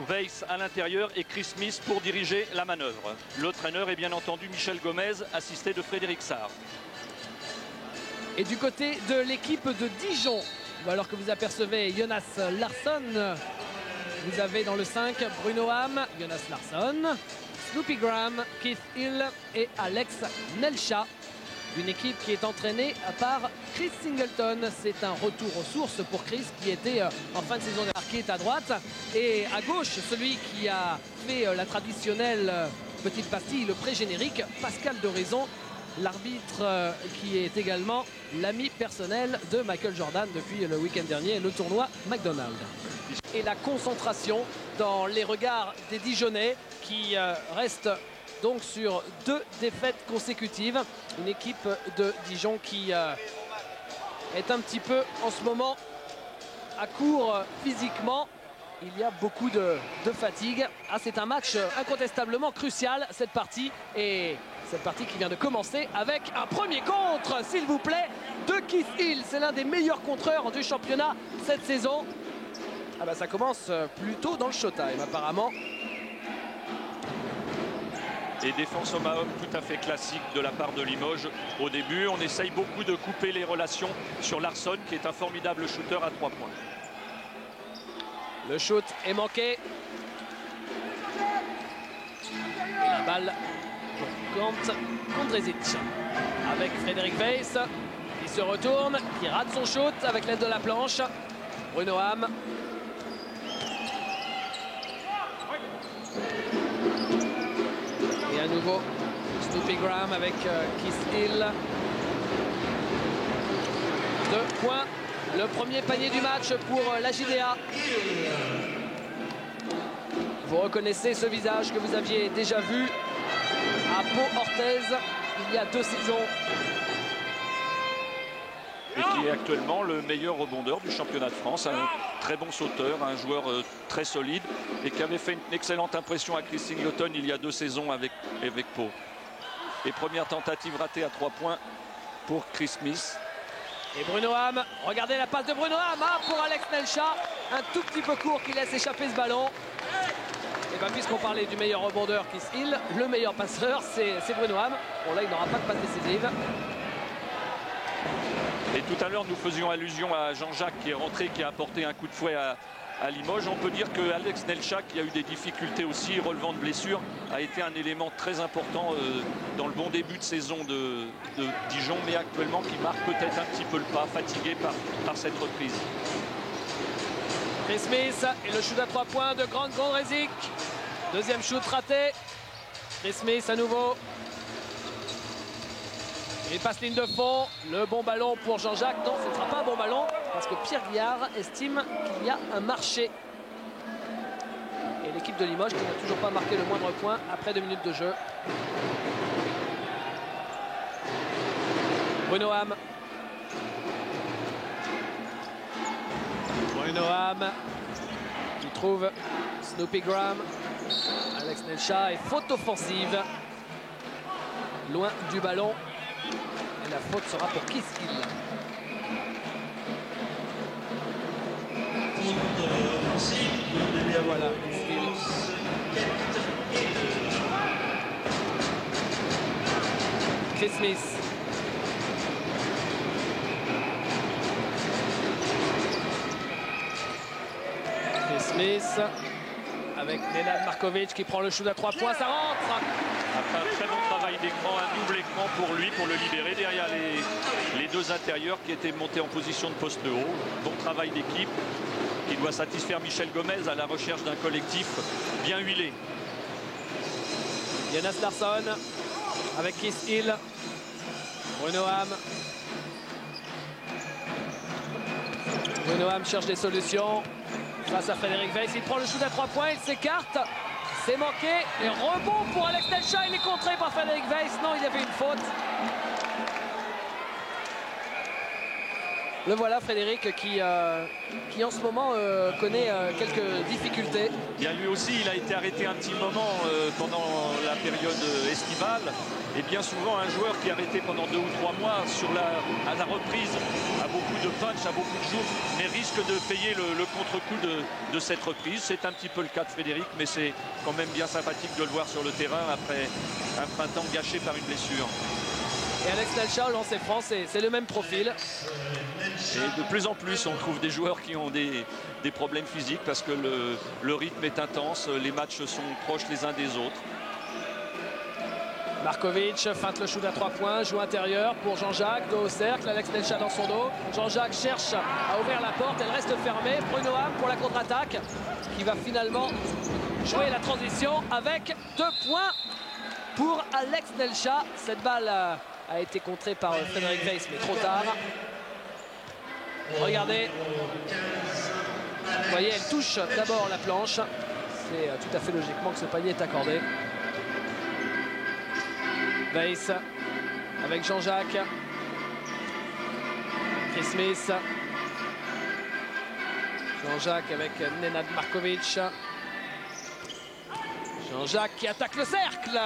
Weiss à l'intérieur et Chris Smith pour diriger la manœuvre. Le traîneur est bien entendu Michel Gomez, assisté de Frédéric Sarr. Et du côté de l'équipe de Dijon, alors que vous apercevez Jonas Larsson, vous avez dans le 5 Bruno Ham, Jonas Larsson, Snoopy Graham, Keith Hill et Alex Nelcha. Une équipe qui est entraînée par Chris Singleton. C'est un retour aux sources pour Chris qui était en fin de saison dernière, qui est à droite. Et à gauche, celui qui a fait la petite pastille, le pré-générique, Pascal de Raison, l'arbitre qui est également l'ami personnel de Michael Jordan depuis le week-end dernier, le tournoi McDonald's. Et la concentration dans les regards des Dijonnais qui restent donc sur 2 défaites consécutives. Une équipe de Dijon qui est un petit peu en ce moment à court physiquement. Il y a beaucoup de fatigue. Ah, c'est un match incontestablement crucial, cette partie. Et cette partie qui vient de commencer avec un premier contre, s'il vous plaît, de Keith Hill. C'est l'un des meilleurs contreurs du championnat cette saison. Ah bah, ça commence plutôt dans le showtime apparemment. Et défense homme à homme tout à fait classique de la part de Limoges. Au début, on essaye beaucoup de couper les relations sur Larsson, qui est un formidable shooter à 3 points. Le shoot est manqué. Et la balle pour Kant Kondrzic. Avec Frédéric Weiss, qui se retourne, qui rate son shoot avec l'aide de la planche. Bruno Ham. Et à nouveau, Snoopy Graham avec Keith Hill. 2 points. Le premier panier du match pour la JDA. Vous reconnaissez ce visage que vous aviez déjà vu à Pau-Orthez il y a 2 saisons. Et qui est actuellement le meilleur rebondeur du championnat de France. Un très bon sauteur, un joueur très solide et qui avait fait une excellente impression à Chris Singleton il y a 2 saisons avec Pau. Et première tentative ratée à 3 points pour Chris Smith. Et Bruno Ham, regardez la passe de Bruno Ham pour Alex Nelcha. Un tout petit peu court qui laisse échapper ce ballon. Et bien puisqu'on parlait du meilleur rebondeur Keith Hill, le meilleur passeur c'est Bruno Ham. Bon là il n'aura pas de passe décisive. Et tout à l'heure nous faisions allusion à Jean-Jacques qui est rentré, qui a apporté un coup de fouet à Limoges. On peut dire que Alex Nelcha, qui a eu des difficultés aussi relevant de blessures, a été un élément très important dans le bon début de saison de Dijon, mais actuellement qui marque peut-être un petit peu le pas, fatigué par cette reprise. Chris Smith et le shoot à 3 points de Grant Kondrzic. Deuxième shoot raté. Chris Smith à nouveau. Il passe ligne de fond, le bon ballon pour Jean-Jacques. Non, ce ne sera pas un bon ballon parce que Pierre Guillard estime qu'il y a un marché. Et l'équipe de Limoges qui n'a toujours pas marqué le moindre point après 2 minutes de jeu. Bruno Ham. Bruno Ham qui trouve Snoopy Graham. Alex Nelcha et faute offensive. Loin du ballon. Et la faute sera pour Keith Hill. Et voilà, Keith Hill. Chris Smith. Chris Smith avec Nenad Markovic qui prend le shoot à 3 points, ça rentre. Après un très bon travail d'écran, un double écran pour lui, pour le libérer derrière les 2 intérieurs qui étaient montés en position de poste haut. Bon travail d'équipe qui doit satisfaire Michel Gomez à la recherche d'un collectif bien huilé. Jonas Larsson avec Keith Hill. Bruno Ham. Bruno Ham cherche des solutions face à Frédéric Weiss. Il prend le shoot à 3 points, il s'écarte. C'est manqué. Et rebond pour Alex Nelcha. Il est contré par Frédéric Weiss. Non, il y avait une faute. Le voilà, Frédéric, qui en ce moment connaît quelques difficultés. Bien, lui aussi, il a été arrêté un petit moment pendant la période estivale. Et bien souvent, un joueur qui est arrêté pendant 2 ou 3 mois à la reprise a beaucoup de punch, a beaucoup de jours, mais risque de payer le contre-coup de cette reprise. C'est un petit peu le cas de Frédéric, mais c'est quand même bien sympathique de le voir sur le terrain après un printemps gâché par une blessure. Et Alex Nelcha, au lancer franc, c'est le même profil. Et de plus en plus, on trouve des joueurs qui ont des problèmes physiques parce que le rythme est intense, les matchs sont proches les uns des autres. Markovic feinte le shoot à 3 points, joue intérieur pour Jean-Jacques, dos au cercle, Alex Nelcha dans son dos. Jean-Jacques cherche à ouvrir la porte, elle reste fermée. Bruno Ham pour la contre-attaque qui va finalement jouer la transition avec 2 points pour Alex Nelcha. Cette balle a été contrée par Frédéric Weiss, mais trop tard. Regardez. Vous voyez, elle touche d'abord la planche. C'est tout à fait logiquement que ce panier est accordé. Weiss avec Jean-Jacques. Chris Smith. Jean-Jacques avec Nenad Markovic. Jean-Jacques qui attaque le cercle.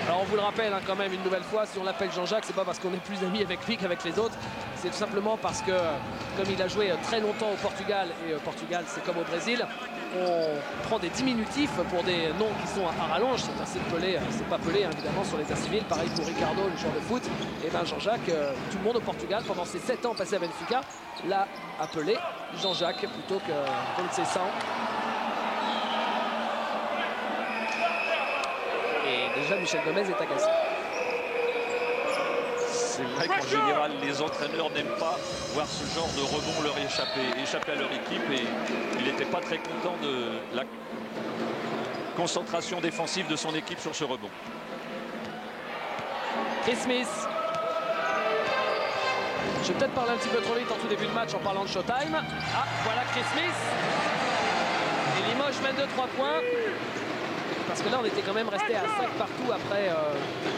Alors on vous le rappelle quand même une nouvelle fois, si on l'appelle Jean-Jacques, c'est pas parce qu'on est plus amis avec lui qu'avec les autres. C'est tout simplement parce que comme il a joué très longtemps au Portugal, et Portugal c'est comme au Brésil, on prend des diminutifs pour des noms qui sont à rallonge. C'est assez pelé, c'est pas pelé évidemment sur l'état civil. Pareil pour Ricardo, le joueur de foot. Et ben Jean-Jacques, tout le monde au Portugal pendant ses 7 ans passés à Benfica l'a appelé Jean-Jacques plutôt que Conceição. Et déjà Michel Gomez est agacé. C'est vrai qu'en général, les entraîneurs n'aiment pas voir ce genre de rebond leur échapper à leur équipe. Et il n'était pas très content de la concentration défensive de son équipe sur ce rebond. Chris Smith. Je vais peut-être parler un petit peu trop vite en tout début de match en parlant de Showtime. Ah, voilà Chris Smith. Et Limoges mène de 3 points. Parce que là, on était quand même resté à 5 partout après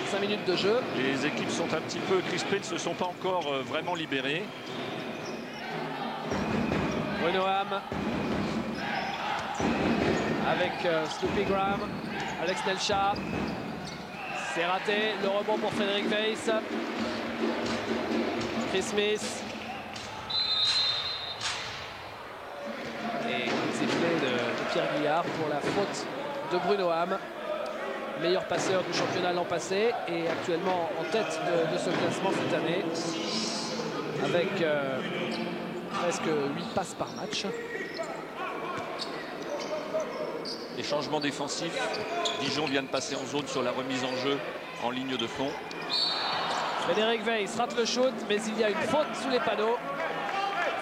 5 minutes de jeu. Les équipes sont un petit peu crispées, ne se sont pas encore vraiment libérées. Bruno Ham avec Snoopy Graham, Alex Nelcha. C'est raté. Le rebond pour Frédéric Weiss. Chris Smith. Et coup de sifflet de Pierre Guillard pour la faute de Bruno Ham, meilleur passeur du championnat l'an passé et actuellement en tête de ce classement cette année avec presque 8 passes par match. Les changements défensifs, Dijon vient de passer en zone sur la remise en jeu en ligne de fond. Frédéric Weiss rate le shoot, mais il y a une faute sous les panneaux.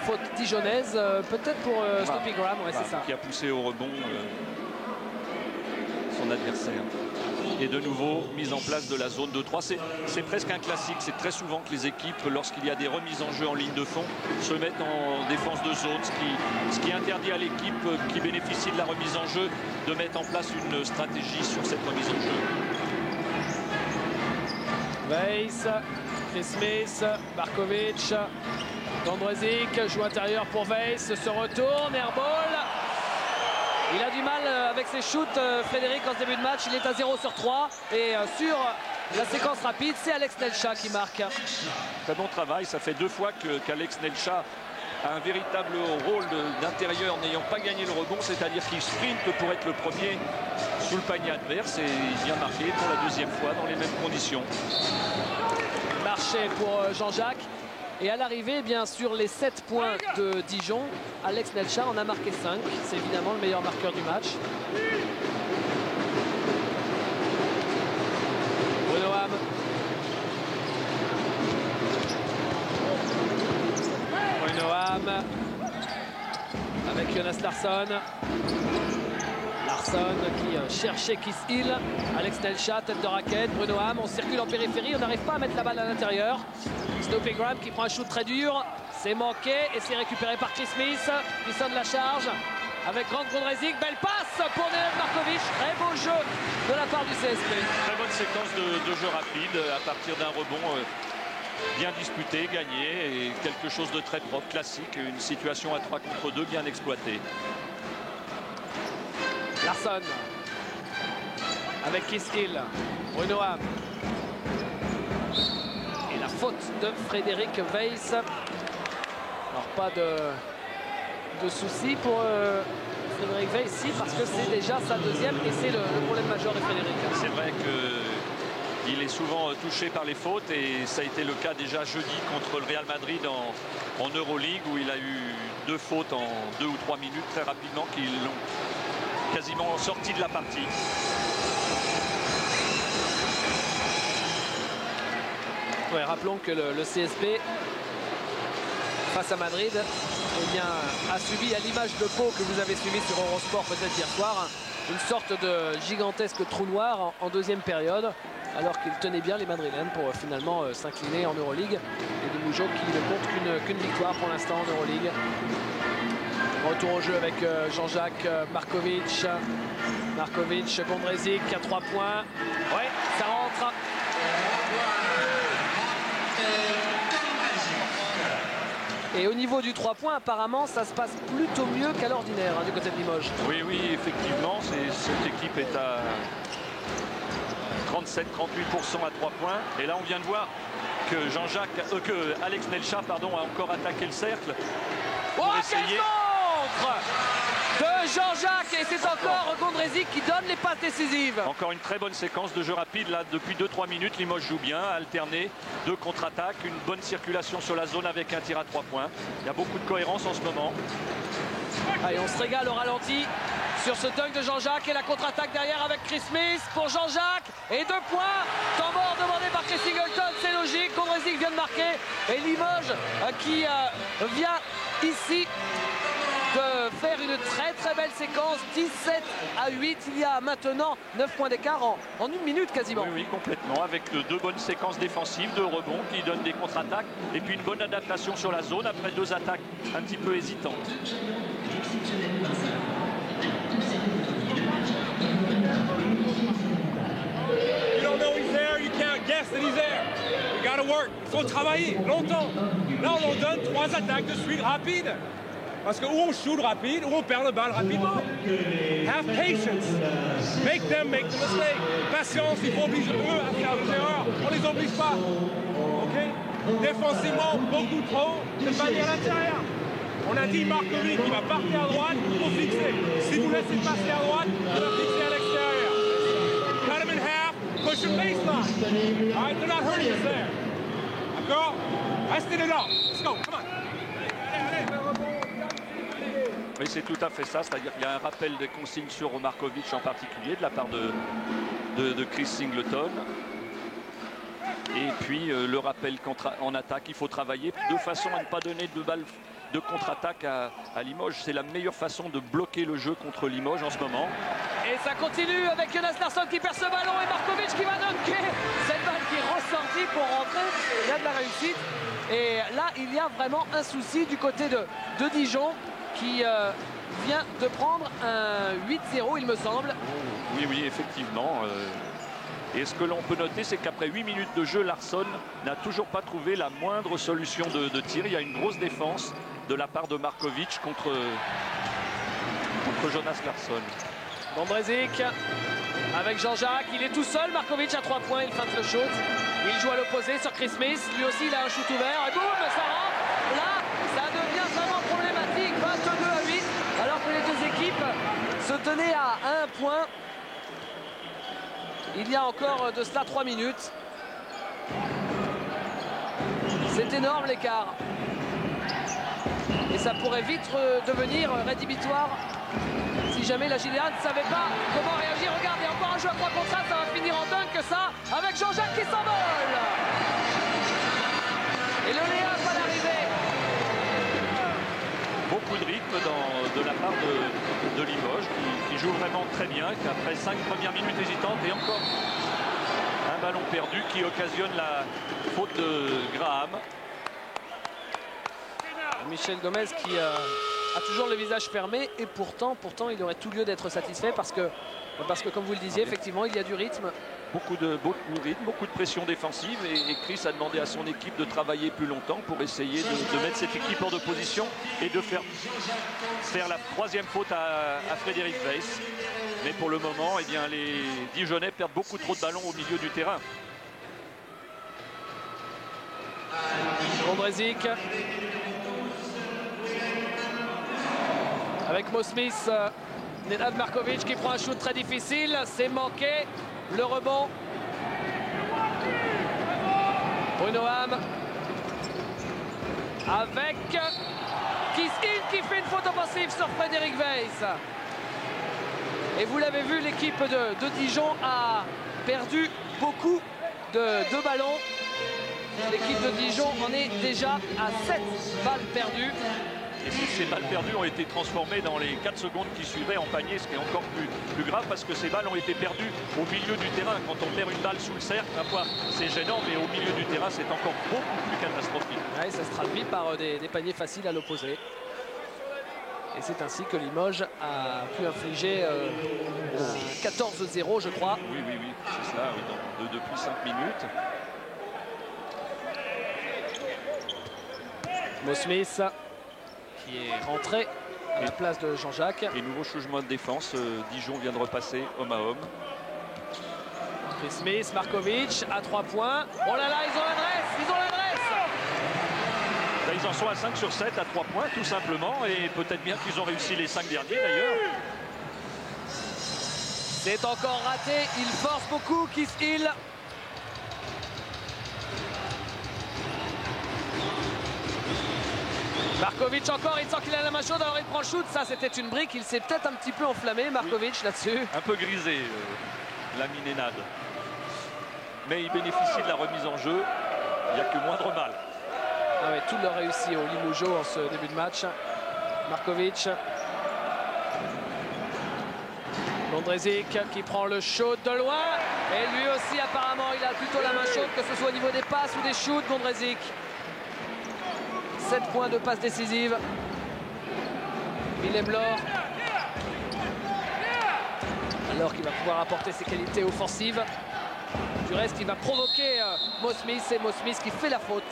Faute dijonnaise, peut-être pour Snoopy Graham, ouais, c'est ça. Qui a poussé au rebond son adversaire. Et de nouveau, mise en place de la zone de 3. C'est presque un classique. C'est très souvent que les équipes, lorsqu'il y a des remises en jeu en ligne de fond, se mettent en défense de zone, ce qui interdit à l'équipe qui bénéficie de la remise en jeu de mettre en place une stratégie sur cette remise en jeu. Weiss, Chris Smith, Markovic, Gondrezic joue intérieur pour Weiss, se retourne, airball. Il a du mal avec ses shoots, Frédéric, en ce début de match. Il est à 0 sur 3. Et sur la séquence rapide, c'est Alex Nelcha qui marque. Très bon travail. Ça fait 2 fois qu'Alex Nelcha a un véritable rôle d'intérieur n'ayant pas gagné le rebond. C'est-à-dire qu'il sprinte pour être le premier sous le panier adverse. Et il vient marquer pour la 2e fois dans les mêmes conditions. Marché pour Jean-Jacques. Et à l'arrivée, bien sur les 7 points de Dijon, Alex Nelcha en a marqué 5. C'est évidemment le meilleur marqueur du match. Bruno Ham. Bruno Ham. Avec Jonas Larsson. Larsson qui cherchait Kiss Hill. Alex Nelcha, tête de raquette. Bruno Ham, on circule en périphérie, on n'arrive pas à mettre la balle à l'intérieur. Snoopy Graham qui prend un shoot très dur. C'est manqué et c'est récupéré par Chris Smith qui sonne la charge avec Grant Gondrezic. Belle passe pour Nenad Markovic. Très beau jeu de la part du CSP. Très bonne séquence de jeu rapide à partir d'un rebond. bien disputé, gagné, et quelque chose de très propre, classique, une situation à 3 contre 2 bien exploitée. Larsson avec Kiskill, Bruno Ham. Et la faute de Frédéric Weiss. Alors pas de souci pour Frédéric Weiss, si, parce que c'est déjà sa deuxième et c'est le problème majeur de Frédéric. C'est vrai qu'il est souvent touché par les fautes et ça a été le cas déjà jeudi contre le Real Madrid en Euroleague où il a eu 2 fautes en 2 ou 3 minutes très rapidement qui l'ont quasiment sorti de la partie. Ouais, rappelons que le CSP face à Madrid eh bien, a subi, à l'image de Pau que vous avez suivi sur Eurosport peut-être hier soir, une sorte de gigantesque trou noir en deuxième période, alors qu'ils tenaient bien les Madrilènes pour finalement s'incliner en Euroleague. Et de Mougeot qui ne compte qu'une victoire pour l'instant en Euroleague. Retour au jeu avec Jean-Jacques Markovic. Markovic, Gondrezic à 3 points. Ouais, ça rentre. Et au niveau du 3 points, apparemment, ça se passe plutôt mieux qu'à l'ordinaire du côté de Limoges. Oui, oui, effectivement, cette équipe est à 37-38% à 3 points. Et là, on vient de voir que Alex Nelcha, pardon, a encore attaqué le cercle. Pour essayer de Jean-Jacques, et c'est encore Gondrezic qui donne les passes décisives. Encore une très bonne séquence de jeu rapide là depuis 2-3 minutes. Limoges joue bien, alterné, 2 contre-attaques, une bonne circulation sur la zone avec un tir à 3 points. Il y a beaucoup de cohérence en ce moment. Allez, on se régale au ralenti sur ce dunk de Jean-Jacques et la contre-attaque derrière avec Chris Smith pour Jean-Jacques et 2 points. Temps mort demandé par Chris Singleton, c'est logique. Gondrezic vient de marquer et Limoges qui vient ici de faire une très belle séquence, 17 à 8, il y a maintenant 9 points d'écart en 1 minute quasiment. Oui, oui, complètement, avec 2 bonnes séquences défensives, 2 rebonds qui donnent des contre-attaques et puis une bonne adaptation sur la zone après 2 attaques un petit peu hésitantes. You don't know he's there, you can't guess that he's there. You gotta work, il faut travailler longtemps. Là on leur donne 3 attaques de suite rapides. Parce que où on shoot rapide, ou on perd le balle rapidement. Have patience. Make them make the mistake. Patience, il faut obliger eux à faire des erreurs. On les oblige pas. Ok? Défensivement, beaucoup trop de panier à l'intérieur. On a dit Markovic qui va partir à droite, il faut fixer. Si vous laissez passer à droite, il va fixer à l'extérieur. Cut him in half, push him baseline. All right, they're not hurting us there. D'accord? Restez dedans. Let's go, come on. Mais c'est tout à fait ça, c'est-à-dire qu'il y a un rappel des consignes sur Markovic en particulier de la part de Chris Singleton. Et puis le rappel en attaque, il faut travailler de façon à ne pas donner de balles de contre-attaque à Limoges. C'est la meilleure façon de bloquer le jeu contre Limoges en ce moment. Et ça continue avec Jonas Larsson qui perd ce ballon et Markovic qui va dunker. Cette balle qui est ressortie pour rentrer. Il y a de la réussite. Et là, il y a vraiment un souci du côté de Dijon qui vient de prendre un 8-0, il me semble. Oui, oui, effectivement. Et ce que l'on peut noter, c'est qu'après 8 minutes de jeu, Larsson n'a toujours pas trouvé la moindre solution de tir. Il y a une grosse défense de la part de Markovic contre Jonas Larsson. Gondrezic avec Jean-Jacques, il est tout seul. Markovic à 3 points, il feinte le shoot. Il joue à l'opposé sur Chris Smith. Lui aussi, il a un shoot ouvert. Et boum, ça rentre. Là, ça devient vraiment problématique. 22 à 8, alors que les deux équipes se tenaient à 1 point. Il y a encore de cela 3 minutes. C'est énorme l'écart. Et ça pourrait vite devenir rédhibitoire si jamais la Gilléa ne savait pas comment réagir. Regardez, encore un jeu à 3 contre 1, ça va finir en dunk que ça, avec Jean-Jacques qui s'envole. Et le Léa va l'arrivée. Beaucoup de rythme de la part de Limoges qui joue vraiment très bien, qui après 5 premières minutes hésitantes et encore un ballon perdu qui occasionne la faute de Graham. Michel Gomez qui a toujours le visage fermé et pourtant il aurait tout lieu d'être satisfait parce que comme vous le disiez, effectivement, il y a du rythme. Beaucoup de rythme, beaucoup de pression défensive et Chris a demandé à son équipe de travailler plus longtemps pour essayer de mettre cette équipe hors de position et de faire la troisième faute à Frédéric Weiss. Mais pour le moment, eh bien, les Dijonnais perdent beaucoup trop de ballons au milieu du terrain. Ondřejčík avec Mo Smith, Nenad Markovic qui prend un shoot très difficile, c'est manqué, le rebond. Bruno Ham avec Kiss-In qui fait une faute offensive sur Frédéric Weiss. Et vous l'avez vu, l'équipe de Dijon a perdu beaucoup de ballons. L'équipe de Dijon en est déjà à 7 balles perdues. Et ces balles perdues ont été transformées dans les 4 secondes qui suivaient en panier, ce qui est encore plus grave parce que ces balles ont été perdues au milieu du terrain. Quand on perd une balle sous le cercle, parfois c'est gênant, mais au milieu du terrain, c'est encore beaucoup plus catastrophique. Ouais, ça se traduit par des paniers faciles à l'opposé. Et c'est ainsi que Limoges a pu infliger 14-0, je crois. Oui, c'est cela, oui, depuis 5 minutes. Mo Smith qui est rentré à la place de Jean-Jacques. Et nouveau changement de défense, Dijon vient de repasser homme à homme. Chris Smith, Markovic à 3 points. Oh là là, ils ont l'adresse. Là, ils en sont à 5 sur 7 à 3 points tout simplement et peut-être bien qu'ils ont réussi les 5 derniers d'ailleurs. C'est encore raté, il force beaucoup Kiss-In. Markovic encore, il sent qu'il a la main chaude, alors il prend le shoot. Ça, c'était une brique, il s'est peut-être un petit peu enflammé, Markovic, là-dessus. Un peu grisé, l'ami Nenad. Mais il bénéficie de la remise en jeu, il n'y a que moindre mal. Ah ouais, tout leur réussit au Limougeau en ce début de match. Markovic. Ondřejčík qui prend le shoot de loin. Et lui aussi, apparemment, il a plutôt la main chaude, que ce soit au niveau des passes ou des shoots, Ondřejčík. 7 points de passe décisive. Willem Laure. Alors qu'il va pouvoir apporter ses qualités offensives. Du reste, il va provoquer Mo Smith. Et Mo Smith qui fait la faute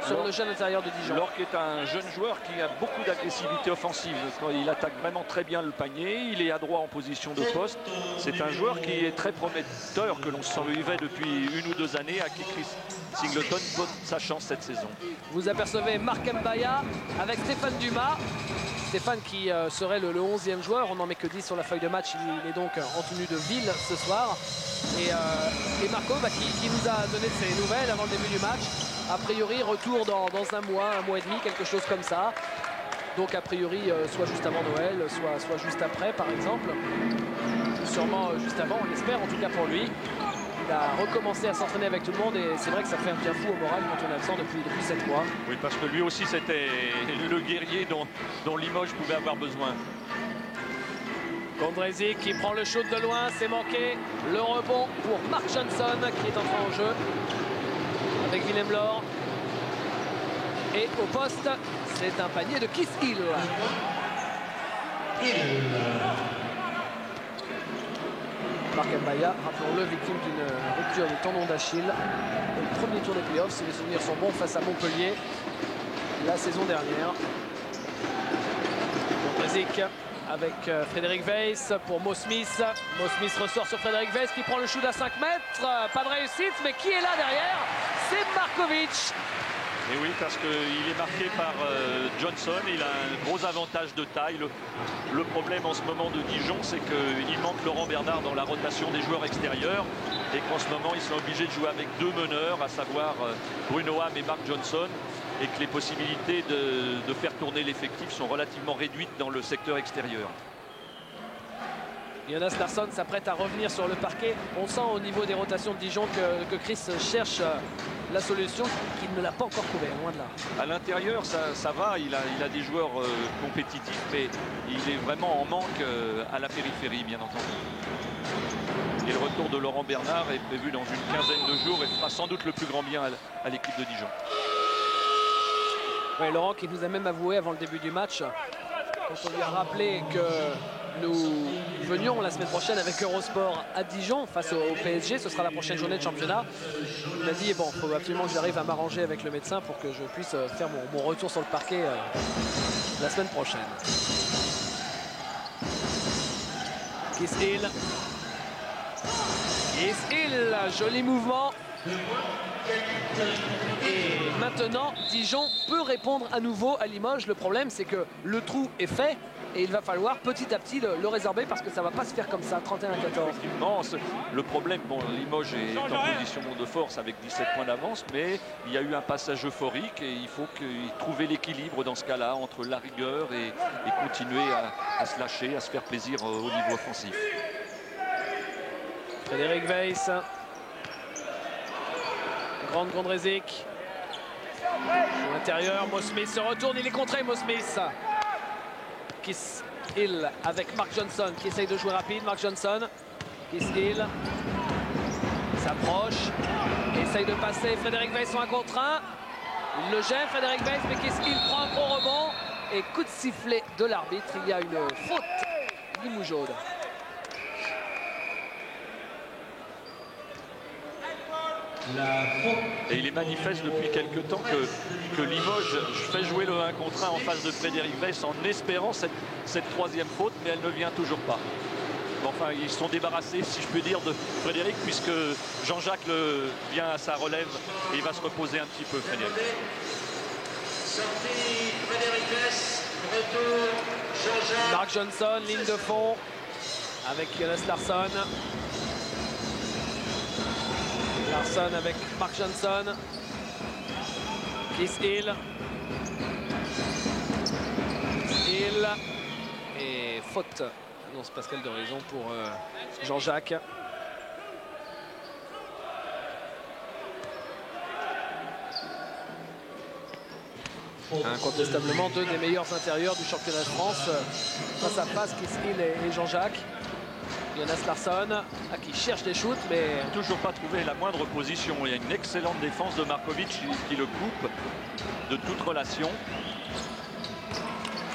sur le jeune intérieur de Dijon. Laure qui est un jeune joueur qui a beaucoup d'agressivité offensive. Il attaque vraiment très bien le panier. Il est adroit en position de poste. C'est un joueur qui est très prometteur, que l'on suivait depuis 1 ou 2 années, à qui Chris Singleton donne sa chance cette saison. Vous apercevez Marc Mbaya avec Stéphane Dumas. Stéphane qui serait le 11e joueur. On n'en met que 10 sur la feuille de match. Il est donc en tenue de ville ce soir. Et Marco qui nous a donné de ses nouvelles avant le début du match. A priori, retour dans un mois et demi, quelque chose comme ça. Donc a priori, soit juste avant Noël, soit juste après, par exemple. Sûrement juste avant, on l'espère, en tout cas pour lui. Il a recommencé à s'entraîner avec tout le monde et c'est vrai que ça fait un bien fou au moral quand on est absent depuis 7 mois. Oui, parce que lui aussi, c'était le guerrier dont Limoges pouvait avoir besoin. Ondřejčík qui prend le shoot de loin, c'est manqué. Le rebond pour Mark Johnson qui est entré en jeu avec Willem Laure. Et au poste, c'est un panier de Kiss-In. Marc Mbaya, rappelons-le, victime d'une rupture du tendon d'Achille au premier tour des playoffs, si les souvenirs sont bons, face à Montpellier la saison dernière. Ondřejčík avec Frédéric Weiss pour Mo Smith. Mo Smith ressort sur Frédéric Weiss qui prend le shoot à 5 mètres. Pas de réussite, mais qui est là derrière? C'est Markovic. Et oui, parce qu'il est marqué par Johnson. Il a un gros avantage de taille. Le problème en ce moment de Dijon, c'est qu'il manque Laurent Bernard dans la rotation des joueurs extérieurs. Et qu'en ce moment, ils sont obligés de jouer avec 2 meneurs, à savoir Bruno Ham et Mark Johnson. Et que les possibilités de faire tourner l'effectif sont relativement réduites dans le secteur extérieur. Jonas Larsson s'apprête à revenir sur le parquet. On sent au niveau des rotations de Dijon que Chris cherche la solution, qu'il ne l'a pas encore trouvée, loin de là. À l'intérieur, ça va, il a des joueurs compétitifs, mais il est vraiment en manque à la périphérie, bien entendu. Et le retour de Laurent Bernard est prévu dans une quinzaine de jours et fera sans doute le plus grand bien à l'équipe de Dijon. Ouais, Laurent qui nous a même avoué avant le début du match On lui a rappelé que nous venions la semaine prochaine avec Eurosport à Dijon face au PSG. Ce sera la prochaine journée de championnat. Il m'a dit, bon, il faut absolument que j'arrive à m'arranger avec le médecin pour que je puisse faire mon retour sur le parquet la semaine prochaine. Kiss Hill. Kiss Hill, joli mouvement. Et maintenant, Dijon peut répondre à nouveau à Limoges. Le problème, c'est que le trou est fait et il va falloir petit à petit le résorber parce que ça ne va pas se faire comme ça, 31-14. Non, le problème, bon, Limoges est en position de force avec 17 points d'avance, mais il y a eu un passage euphorique et il faut trouver l'équilibre dans ce cas-là entre la rigueur et continuer à se lâcher, à se faire plaisir au niveau offensif. Frédéric Weiss. Grande Gondrezic. Sur l'intérieur, Mo Smith se retourne, il est contré, Mo Smith. Kiss Hill avec Mark Johnson qui essaye de jouer rapide. Mark Johnson. Kiss Hill s'approche. Essaye de passer. Frédéric Weiss sur un contre 1. Il le gêne, Frédéric Weiss, mais Kiss Hill prend un gros rebond. Et coup de sifflet de l'arbitre. Il y a une faute limougeaude. Et il est manifeste depuis quelques temps que Limoges fait jouer le 1 contre 1 en face de Frédéric Weiss en espérant cette troisième faute, mais elle ne vient toujours pas. Enfin, ils sont débarrassés, si je peux dire, de Frédéric, puisque Jean-Jacques vient à sa relève et il va se reposer un petit peu, Frédéric. Sortie Frédéric Weiss, retour Jean-Jacques. Mark Johnson, ligne de fond avec Jonas Larsson. Larsson avec Mark Johnson. Kiss Hill. Hill. Et faute. Annonce Pascal d'Horizon pour Jean-Jacques. Incontestablement deux des meilleurs intérieurs du championnat de France. Face à face, Kiss Hill et Jean-Jacques. Jonas Larsson qui cherche des shoots, mais toujours pas trouvé la moindre position. Il y a une excellente défense de Markovic qui le coupe de toute relation.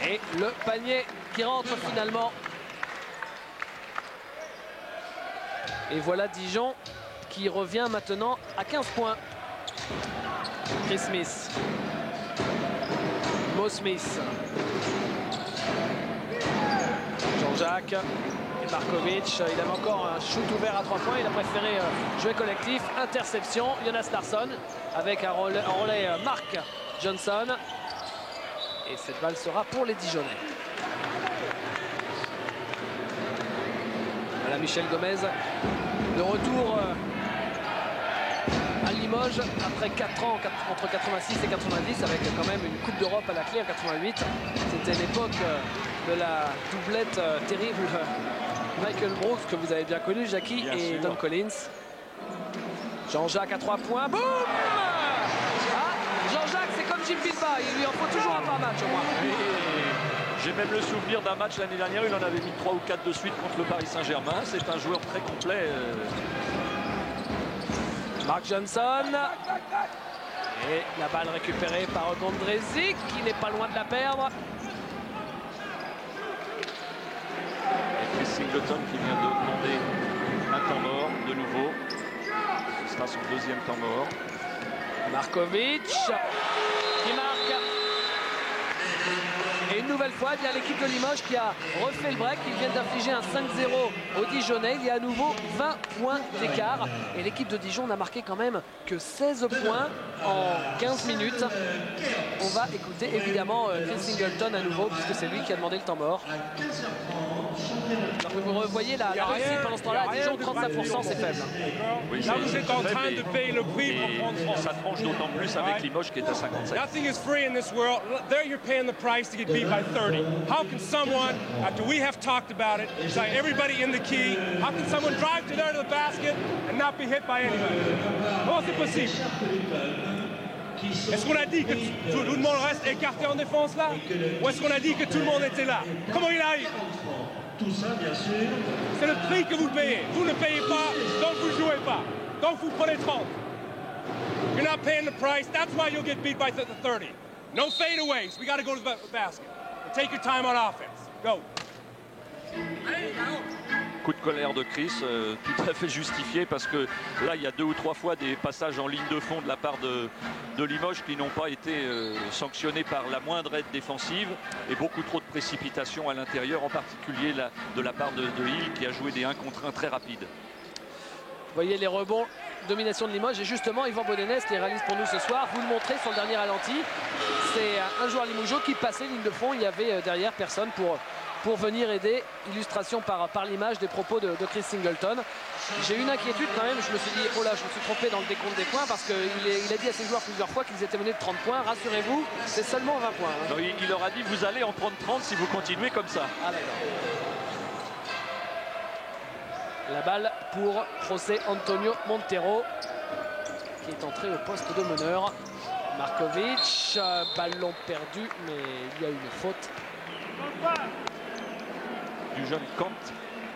Et le panier qui rentre finalement. Et voilà Dijon qui revient maintenant à 15 points. Chris Smith. Mo Smith. Jean-Jacques. Markovic, il avait encore un shoot ouvert à 3 points, il a préféré jouer collectif. Interception, Jonas Larsson avec un relais Mark Johnson. Et cette balle sera pour les Dijonnais. Voilà Michel Gomez, de retour à Limoges après 4 ans entre 86 et 90 avec quand même une Coupe d'Europe à la clé en 88. C'était l'époque de la doublette terrible Michael Brooks que vous avez bien connu, Jackie, bien et sûr. Don Collins. Jean-Jacques à 3 points. Boum! Jean-Jacques, c'est comme Jim Bilba, il lui en faut toujours un par match au moins. J'ai même le souvenir d'un match l'année dernière, il en avait mis 3 ou 4 de suite contre le Paris Saint-Germain. C'est un joueur très complet. Mark Johnson. Et la balle récupérée par Gondrezic, qui n'est pas loin de la perdre. Singleton qui vient de demander un temps mort de nouveau. Ce sera son deuxième temps mort. Markovic qui marque. Et une nouvelle fois, il y a l'équipe de Limoges qui a refait le break. Ils viennent d'infliger un 5-0 aux Dijonnais. Il y a à nouveau 20 points d'écart. Et l'équipe de Dijon n'a marqué quand même que 16 points en 15 minutes. On va écouter évidemment Chris Singleton à nouveau, puisque c'est lui qui a demandé le temps mort. Alors que vous revoyez la réussite pendant ce temps-là, à Dijon, 35%, c'est faible. Oui, là, vous êtes en train de payer le prix pour prendre France. Ça tranche d'autant plus avec Limoges qui est à 57. Nothing is free in this world. There you're paying the price to get beat by 30. How can someone, after we have talked about it, say everybody in the key, how can someone drive to there to the basket and not be hit by anybody? Comment c'est possible? Est-ce qu'on a dit que tout le monde reste écarté en défense là? Ou est-ce qu'on a dit que tout le monde était là? Comment il arrive? Tout ça, bien sûr. C'est le prix que vous payez. Vous ne payez pas, donc vous ne jouez pas. Donc vous prenez 30. You're not paying the price. That's why you'll get beat by 30. No fadeaways. We got to go to the basket. take your time on offense. Go. Coup de colère de Chris, tout à fait justifié parce que là il y a 2 ou 3 fois des passages en ligne de fond de la part de Limoges qui n'ont pas été sanctionnés par la moindre aide défensive et beaucoup trop de précipitations à l'intérieur, en particulier de la part de Hill qui a joué des 1 contre 1 très rapides. Vous voyez les rebonds, domination de Limoges et justement Yvan Bodenès les réalise pour nous ce soir. Vous le montrez sur le dernier ralenti, c'est un joueur limougeau qui passait ligne de fond, il y avait derrière personne pour venir aider. Illustration par l'image des propos de Chris Singleton. J'ai une inquiétude quand même, je me suis dit oh là je me suis trompé dans le décompte des points parce qu'il a dit à ses joueurs plusieurs fois qu'ils étaient menés de 30 points. Rassurez-vous, c'est seulement 20 points. Hein. Non, il leur a dit vous allez en prendre 30 si vous continuez comme ça. Ah, la balle pour José Antonio Montero qui est entré au poste de meneur. Markovic, ballon perdu mais il y a une faute. Du jeune Kant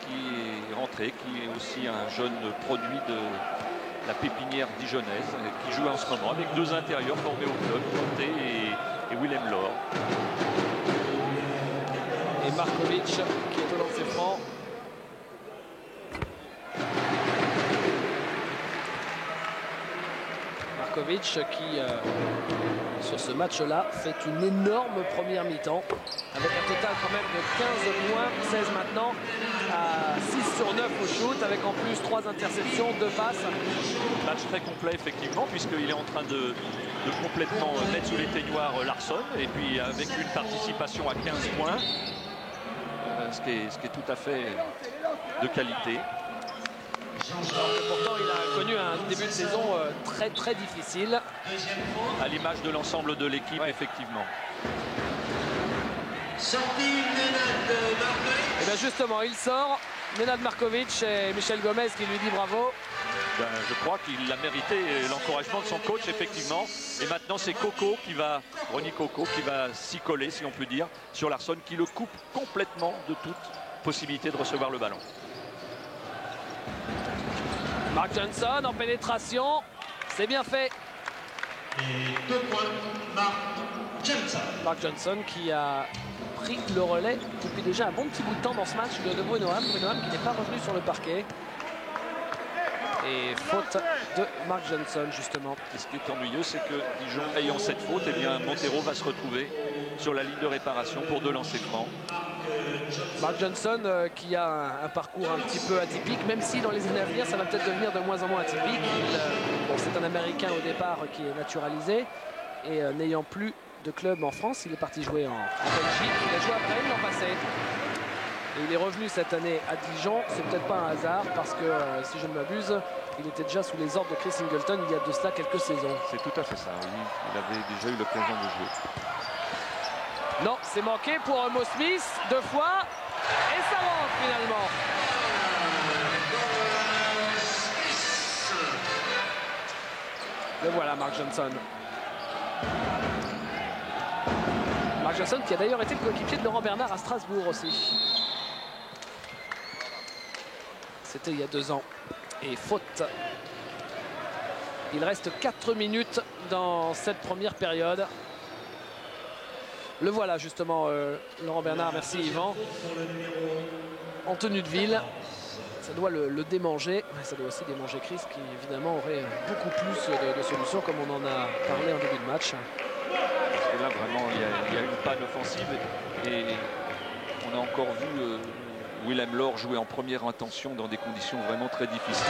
qui est rentré, qui est aussi un jeune produit de la pépinière dijonnaise, qui joue en ce moment avec 2 intérieurs formés au club, Kanté et Willem Laure. Et Markovic qui est au lancer franc. Markovic qui sur ce match-là fait une énorme première mi-temps avec un total quand même de 15 points, 16 maintenant, à 6 sur 9 au shoot avec en plus 3 interceptions, 2 passes. Match très complet effectivement puisqu'il est en train de complètement mettre sous les teignoirs Larsson et puis avec une participation à 15 points, ce qui est tout à fait de qualité. Pourtant, il a connu un début de saison très difficile. À l'image de l'ensemble de l'équipe, ouais. Effectivement. Et bien justement, il sort. Nenad Markovic et Michel Gomez qui lui dit bravo. Ben, je crois qu'il a mérité l'encouragement de son coach, effectivement. Et maintenant, c'est Ronnie Coco, qui va s'y coller, si on peut dire, sur Larsson, qui le coupe complètement de toute possibilité de recevoir le ballon. Mark Johnson en pénétration, c'est bien fait. Et 2 points, Mark Johnson. Mark Johnson qui a pris le relais depuis déjà un bon petit bout de temps dans ce match de Brunoham. Brunoham qui n'est pas revenu sur le parquet. Et faute de Mark Johnson justement. Et ce qui est ennuyeux, c'est que Dijon, ayant cette faute, eh bien, Montero va se retrouver sur la ligne de réparation pour 2 lancers francs. Mark Johnson qui a un parcours un petit peu atypique, même si dans les années à venir ça va peut-être devenir de moins en moins atypique. Bon, c'est un Américain au départ qui est naturalisé et n'ayant plus de club en France, il est parti jouer en Belgique. Il a joué à Rennes l'an passé. Et il est revenu cette année à Dijon. C'est peut-être pas un hasard parce que si je ne m'abuse, il était déjà sous les ordres de Chris Singleton il y a de cela quelques saisons. C'est tout à fait ça. Il avait déjà eu l'occasion de jouer. Non, c'est manqué pour Mo Smith 2 fois et ça rentre finalement. Le voilà, Mark Johnson. Mark Johnson qui a d'ailleurs été le coéquipier de Laurent Bernard à Strasbourg aussi. C'était il y a 2 ans. Et faute. Il reste 4 minutes dans cette première période. Le voilà justement, Laurent Bernard, merci Yvan. En tenue de ville. Ça doit le démanger. Ça doit aussi démanger Chris qui évidemment aurait beaucoup plus de solutions comme on en a parlé en début de match. Parce que là vraiment il y a une panne offensive et on a encore vu Willem Laure jouer en première intention dans des conditions vraiment très difficiles.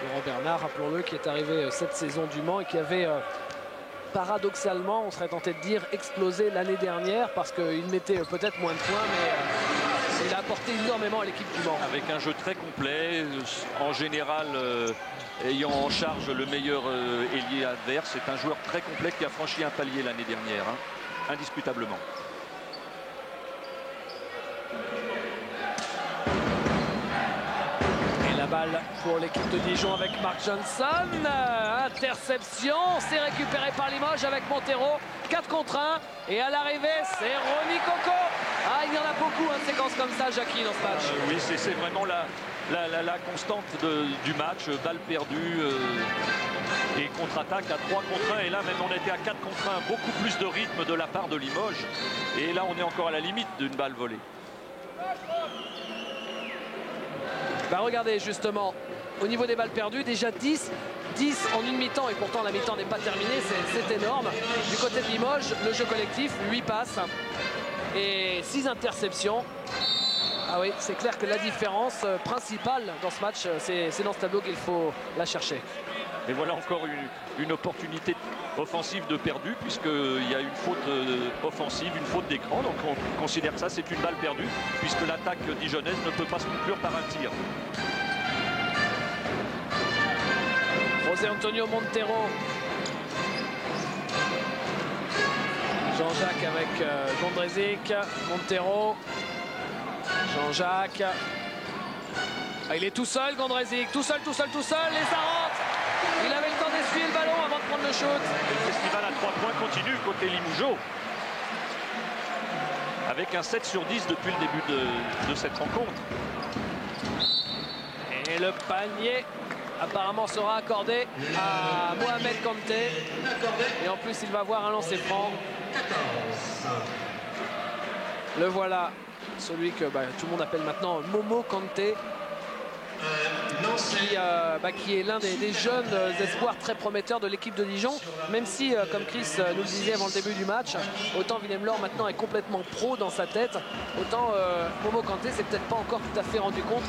Laurent Bernard, rappelons-le, qui est arrivé cette saison du Mans et qui avait paradoxalement, on serait tenté de dire, explosé l'année dernière parce qu'il mettait peut-être moins de points, mais il a apporté énormément à l'équipe du Mans. Avec un jeu très complet, en général ayant en charge le meilleur ailier adverse. C'est un joueur très complet qui a franchi un palier l'année dernière, hein, indiscutablement. Balle pour l'équipe de Dijon avec Mark Johnson. Interception, c'est récupéré par Limoges avec Montero. 4 contre 1. Et à l'arrivée, c'est Ronnie Coco. Ah, il y en a beaucoup, de séquences comme ça, Jackie, dans ce match. Oui, c'est vraiment la constante du match, balle perdue et contre-attaque à 3 contre 1. Et là, même on était à 4 contre 1, beaucoup plus de rythme de la part de Limoges. Et là, on est encore à la limite d'une balle volée. Bah regardez justement, au niveau des balles perdues, déjà 10 en une mi-temps, et pourtant la mi-temps n'est pas terminée, c'est énorme. Du côté de Limoges, le jeu collectif, 8 passes et 6 interceptions. Ah oui, c'est clair que la différence principale dans ce match, c'est dans ce tableau qu'il faut la chercher. Et voilà encore une opportunité offensive de perdu, puisqu'il y a une faute offensive, une faute d'écran. Donc on considère que ça, c'est une balle perdue, puisque l'attaque dijonnaise ne peut pas se conclure par un tir. José Antonio Montero. Jean-Jacques avec Gondrezic. Montero. Jean-Jacques. Ah, il est tout seul, Gondrezic. Tout seul. Et ça rentre. Il avait le temps d'essuyer le ballon avant de prendre le shoot. Le festival à 3 points continue côté Limougeot. Avec un 7 sur 10 depuis le début de cette rencontre. Et le panier apparemment sera accordé à Mohamed Kanté. Et en plus, il va avoir un lancer franc. Le voilà, celui que tout le monde appelle maintenant Momo Kanté. Qui est l'un des jeunes espoirs très prometteurs de l'équipe de Dijon, même si, comme Chris nous le disait avant le début du match, autant Willem Laure maintenant est complètement pro dans sa tête, autant Momo Kanté s'est peut-être pas encore tout à fait rendu compte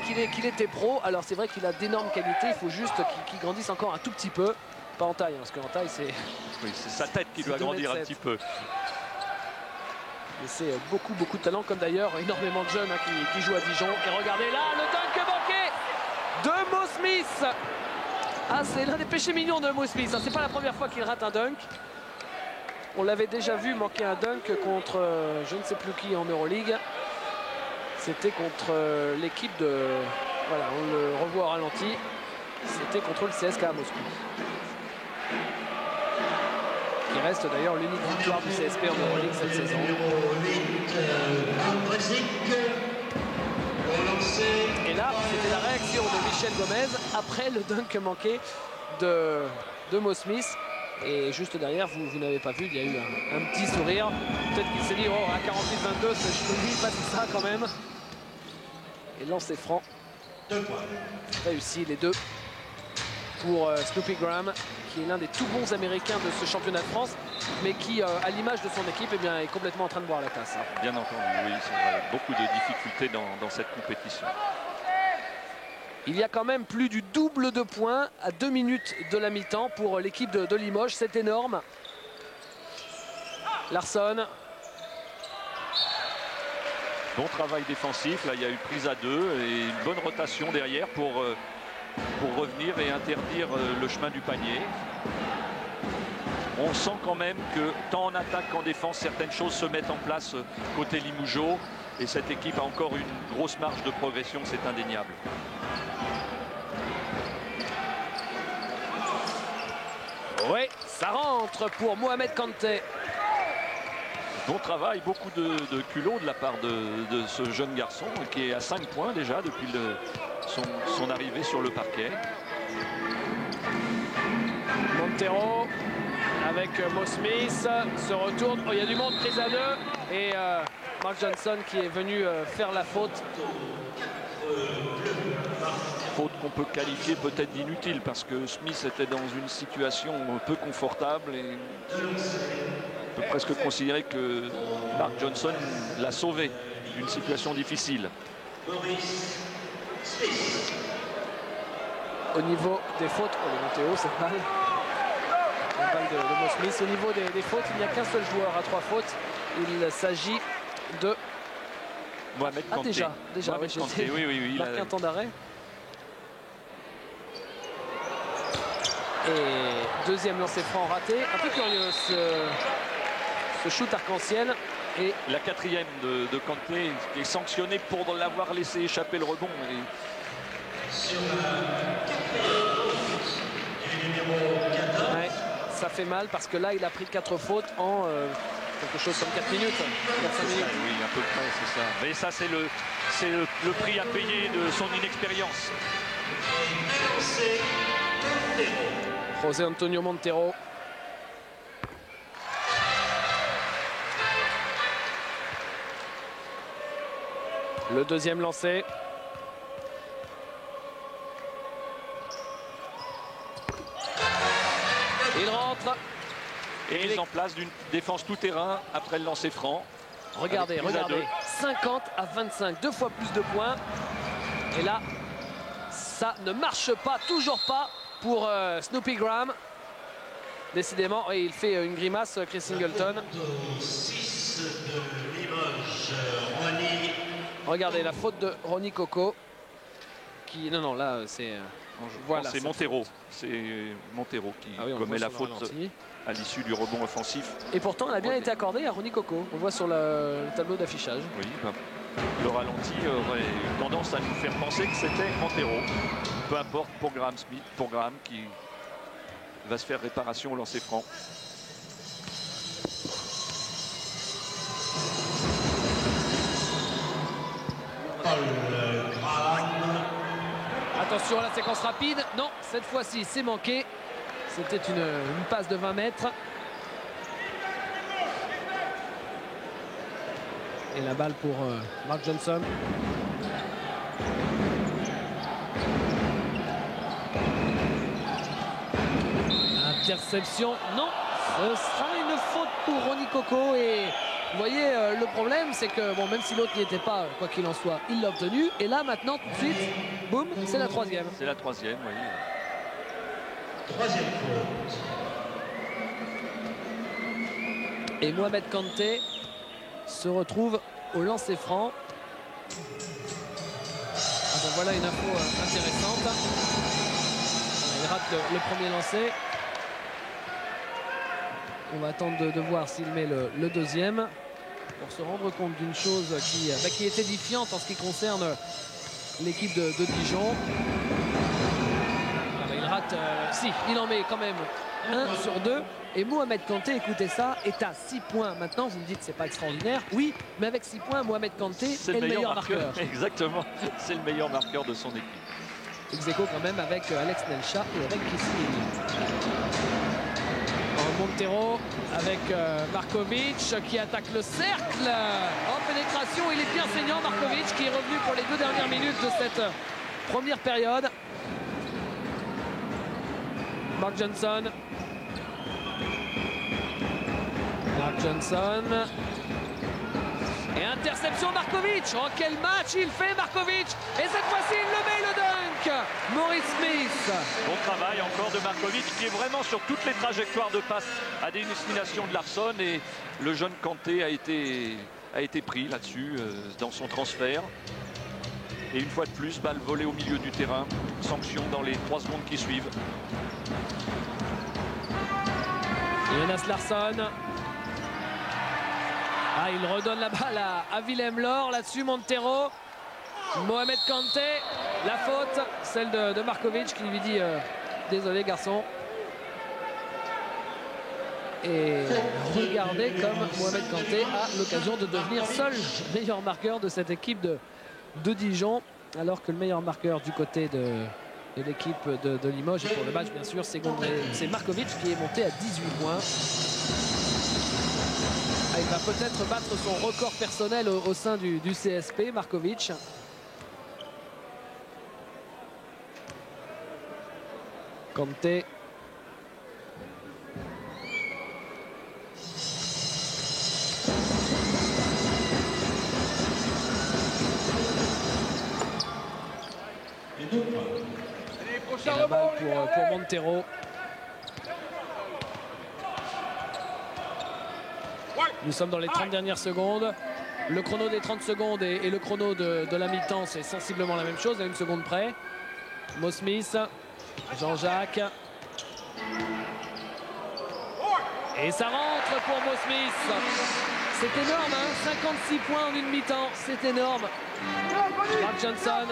qu'il était pro. Alors c'est vrai qu'il a d'énormes qualités, il faut juste qu'il grandisse encore un tout petit peu, pas en taille, parce qu'en taille c'est... Oui, c'est sa tête qui doit grandir un petit peu. Mais c'est beaucoup de talent, comme d'ailleurs énormément de jeunes qui jouent à Dijon. Et regardez là, le dunk manqué de Mo Smith. Ah, c'est l'un des péchés mignons de Mo Smith. C'est pas la première fois qu'il rate un dunk. On l'avait déjà vu manquer un dunk contre je ne sais plus qui en Euroleague. C'était contre l'équipe de... Voilà, on le revoit au ralenti. C'était contre le CSKA à Moscou. Qui reste d'ailleurs l'unique victoire du CSP en Euroleague cette saison. Et là, c'était la réaction de Michel Gomez après le dunk manqué de Mo Smith. Et juste derrière, vous n'avez pas vu, il y a eu un petit sourire. Peut-être qu'il s'est dit, oh, à 48-22, je peux lui passer ça quand même. Et lancer franc. Réussi les deux pour Snoopy Graham, qui est l'un des tout bons américains de ce championnat de France, mais qui, à l'image de son équipe, est complètement en train de boire la tasse. Bien entendu, oui, c'est beaucoup de difficultés dans cette compétition. Il y a quand même plus du double de points à 2 minutes de la mi-temps pour l'équipe de Limoges, c'est énorme. Larsson. Bon travail défensif, là il y a eu prise à 2 et une bonne rotation derrière pour revenir et interdire le chemin du panier. On sent quand même que tant en attaque qu'en défense, certaines choses se mettent en place côté Limougeot. Et cette équipe a encore une grosse marge de progression, c'est indéniable. Oui, ça rentre pour Mohamed Kanté. Bon travail, beaucoup de culot de la part de ce jeune garçon qui est à 5 points déjà depuis son arrivée sur le parquet. Montero avec Mo Smith se retourne. Oh, il y a du monde, prise à 2. Et Mark Johnson qui est venu faire la faute. Faute qu'on peut qualifier peut-être d'inutile parce que Smith était dans une situation peu confortable et on peut presque considérer que Mark Johnson l'a sauvé d'une situation difficile. Au niveau des fautes, on est monté haut cette balle. La balle de Mo Smith. Au niveau des fautes, il n'y a qu'un seul joueur à 3 fautes. Il s'agit de Mohamed Kanté. Déjà, Mohamed Kanté, oui. Il marque un temps d'arrêt. Et deuxième lancer franc raté. Un peu curieux ce shoot arc-en-ciel. Et la quatrième de Kanté qui est sanctionné pour l'avoir laissé échapper le rebond. Ouais, ça fait mal parce que là il a pris 4 fautes en quelque chose comme 4 minutes. 4-5 minutes. Oui, à peu près, c'est ça. Mais ça, c'est le prix à payer de son inexpérience. José Antonio Montero. Le deuxième lancé. Il rentre. Et mise en place d'une défense tout-terrain après le lancer franc. Regardez, regardez. 50 à 25, 2 fois plus de points. Et là, ça ne marche pas, toujours pas pour Snoopy Graham. Décidément, et il fait une grimace, Chris Singleton. 6 de Limoges, Ronnie. Regardez la faute de Ronnie Coco. Qui, non, là, c'est... Voilà, c'est Montero. C'est Montero qui commet la faute à l'issue du rebond offensif. Et pourtant, elle a bien été accordée à Ronnie Coco. On voit sur le tableau d'affichage. Oui, le ralenti aurait eu tendance à nous faire penser que c'était Montero. Peu importe pour Graham Smith, pour Graham qui va se faire réparation au lancer franc. Attention à la séquence rapide. Non, cette fois-ci, c'est manqué. C'était une passe de 20 mètres. Et la balle pour Mark Johnson. Interception. Non, ce sera une faute pour Ronnie Coco. Et vous voyez, le problème, c'est que bon, même si l'autre n'y était pas, quoi qu'il en soit, il l'a obtenu. Et là, maintenant, tout de suite, boum, c'est la troisième. C'est la troisième, oui. Troisième faute. Et Mohamed Kanté se retrouve au lancer franc. Ah bon, voilà une info intéressante. Il rate le premier lancer. On va attendre de voir s'il met le deuxième pour se rendre compte d'une chose qui est édifiante en ce qui concerne l'équipe de Dijon. Ah bah, il rate, si, il en met quand même 1 sur 2. Et Mohamed Kanté, écoutez ça, est à 6 points. Maintenant, vous me dites que c'est pas extraordinaire. Oui, mais avec 6 points, Mohamed Kanté est le meilleur marqueur. Exactement, c'est le meilleur marqueur de son équipe. Ex-aequo quand même avec Alex Nelcha et avec Kissing. Montero avec Markovic qui attaque le cercle. En pénétration, il est bien saignant, Markovic, qui est revenu pour les 2 dernières minutes de cette première période. Mark Johnson. Mark Johnson. Et interception Markovic. Oh, quel match il fait, Markovic. Et cette fois-ci, il le met, le dunk. Maurice Smith. Bon travail encore de Markovic qui est vraiment sur toutes les trajectoires de passe à destination de Larsson. Et le jeune Kanté a été pris là-dessus dans son transfert. Et une fois de plus, balle volée au milieu du terrain. Sanction dans les 3 secondes qui suivent. Jonas Larsson. Ah, il redonne la balle à Willem Laure. Là-dessus, Montero. Mohamed Kanté. La faute, celle de Markovic qui lui dit désolé, garçon. Et regardez comme Mohamed Kanté a l'occasion de devenir seul meilleur marqueur de cette équipe de Dijon. Alors que le meilleur marqueur du côté de l'équipe de Limoges, et pour le match, bien sûr, c'est Markovic qui est monté à 18 points. Il va peut-être battre son record personnel au sein du CSP, Markovic. Kanté. Et la balle pour Montero. Nous sommes dans les 30 dernières secondes. Le chrono des 30 secondes et le chrono de la mi-temps, c'est sensiblement la même chose, à 1 seconde près. Mo Smith, Jean-Jacques. Et ça rentre pour Mo Smith. C'est énorme, hein, 56 points en une mi-temps, c'est énorme. Mark Johnson.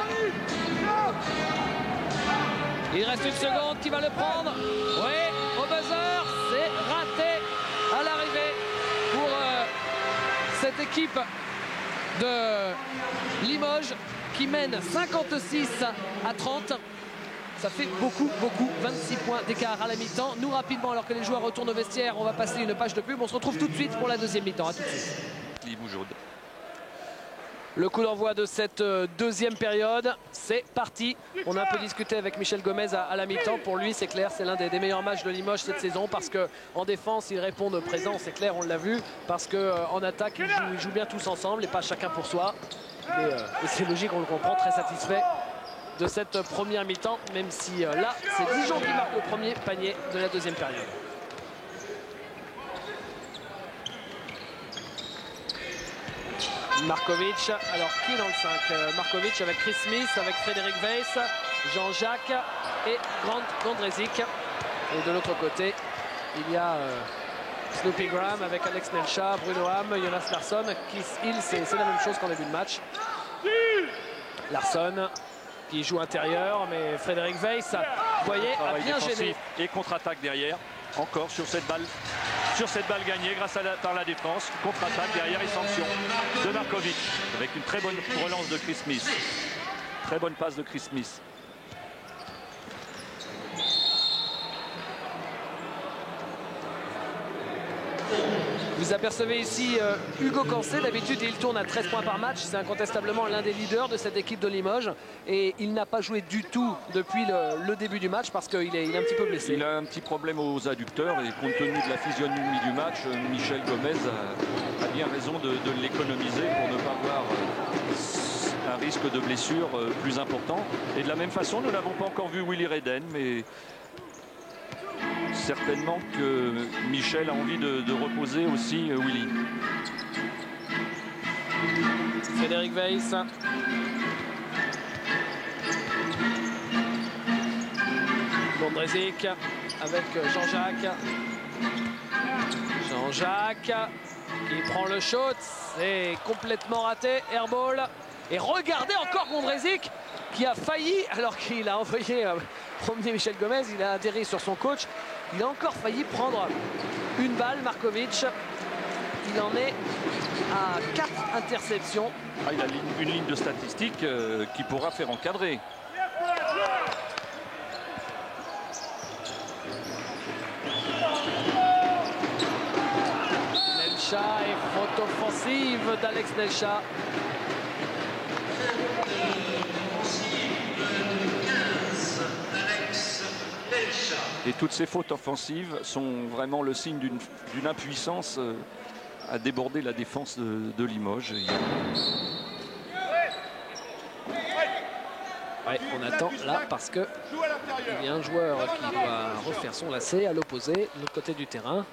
Il reste 1 seconde, qui va le prendre? Oui, au buzzer, c'est raté à l'arrivée pour cette équipe de Limoges qui mène 56 à 30. Ça fait beaucoup, 26 points d'écart à la mi-temps. Nous, rapidement, alors que les joueurs retournent au vestiaire, on va passer une page de pub. On se retrouve tout de suite pour la deuxième mi-temps. À tout de suite. Le coup d'envoi de cette deuxième période, c'est parti. On a un peu discuté avec Michel Gomez à la mi-temps. Pour lui, c'est clair, c'est l'un des meilleurs matchs de Limoges cette saison parce qu'en défense, ils répondent présent, c'est clair, on l'a vu. Parce qu'en attaque, ils jouent bien tous ensemble et pas chacun pour soi. Et c'est logique, on le comprend, très satisfait de cette première mi-temps, même si là, c'est Dijon qui marque le premier panier de la deuxième période. Markovic, alors qui dans le 5? Markovic avec Chris Smith, avec Frédéric Weiss, Jean-Jacques et Gondrezic. Et de l'autre côté, il y a Snoopy Graham avec Alex Nelcha, Bruno Ham, Jonas Larsson. Keith Hill, c'est la même chose qu'en début de match. Larsson qui joue intérieur, mais Frédéric Weiss, vous voyez, a bien gêné. Et contre-attaque derrière, encore sur cette balle gagnée grâce par la défense. Contre-attaque derrière et sanction de Markovic avec une très bonne relance de Chris Smith. Très bonne passe de Chris Smith. Vous apercevez ici Hugo Cancé. D'habitude, il tourne à 13 points par match. C'est incontestablement l'un des leaders de cette équipe de Limoges. Et il n'a pas joué du tout depuis le début du match parce qu'il est un petit peu blessé. Il a un petit problème aux adducteurs et compte tenu de la physionomie du match, Michel Gomez a bien raison de l'économiser pour ne pas avoir un risque de blessure plus important. Et de la même façon, nous n'avons pas encore vu Willy Reden, mais certainement que Michel a envie de reposer aussi Willy. Frédéric Weiss. Gondrezic avec Jean-Jacques. Jean-Jacques qui prend le shot. C'est complètement raté. Airball. Et regardez encore Gondrezic qui a failli, alors qu'il a envoyé promener Michel Gomez, il a atterri sur son coach. Il a encore failli prendre une balle, Markovic. Il en est à 4 interceptions. Ah, il a une ligne de statistiques qui pourra faire encadrer. Nelcha et faute offensive d'Alex Nelcha. Et toutes ces fautes offensives sont vraiment le signe d'une impuissance à déborder la défense de Limoges. Ouais, on attend là parce que il y a un joueur qui doit refaire son lacet à l'opposé, de l'autre côté du terrain.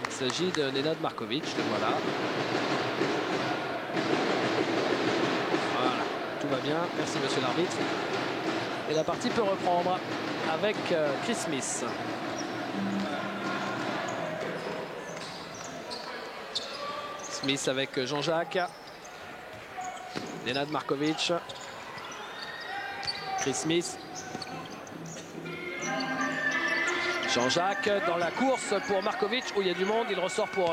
Il s'agit de Nenad Markovic, le voilà. Voilà, tout va bien, merci monsieur l'arbitre. Et la partie peut reprendre avec Chris Smith. Smith avec Jean-Jacques. Nenad Markovic. Chris Smith. Jean-Jacques dans la course pour Markovic. Où il y a du monde, il ressort pour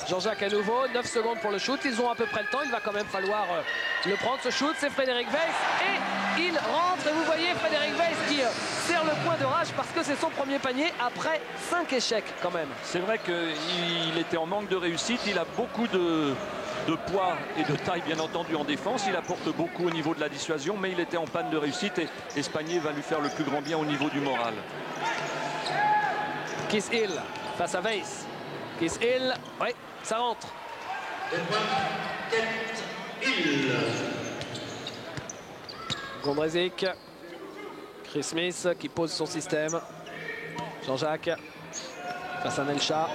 Jean-Jacques à nouveau. 9 secondes pour le shoot. Ils ont à peu près le temps. Il va quand même falloir le prendre, ce shoot. C'est Frédéric Weiss. Et il rentre. Et vous voyez Frédéric Weiss qui serre le point de rage parce que c'est son premier panier après 5 échecs quand même. C'est vrai qu'il était en manque de réussite. Il a beaucoup de poids et de taille bien entendu en défense. Il apporte beaucoup au niveau de la dissuasion, mais il était en panne de réussite et Espagnier va lui faire le plus grand bien au niveau du moral. Keith Hill face à Weiss. Keith Hill, oui, ça rentre. Gondrezic. Chris Smith qui pose son système. Jean-Jacques face à Nelcha.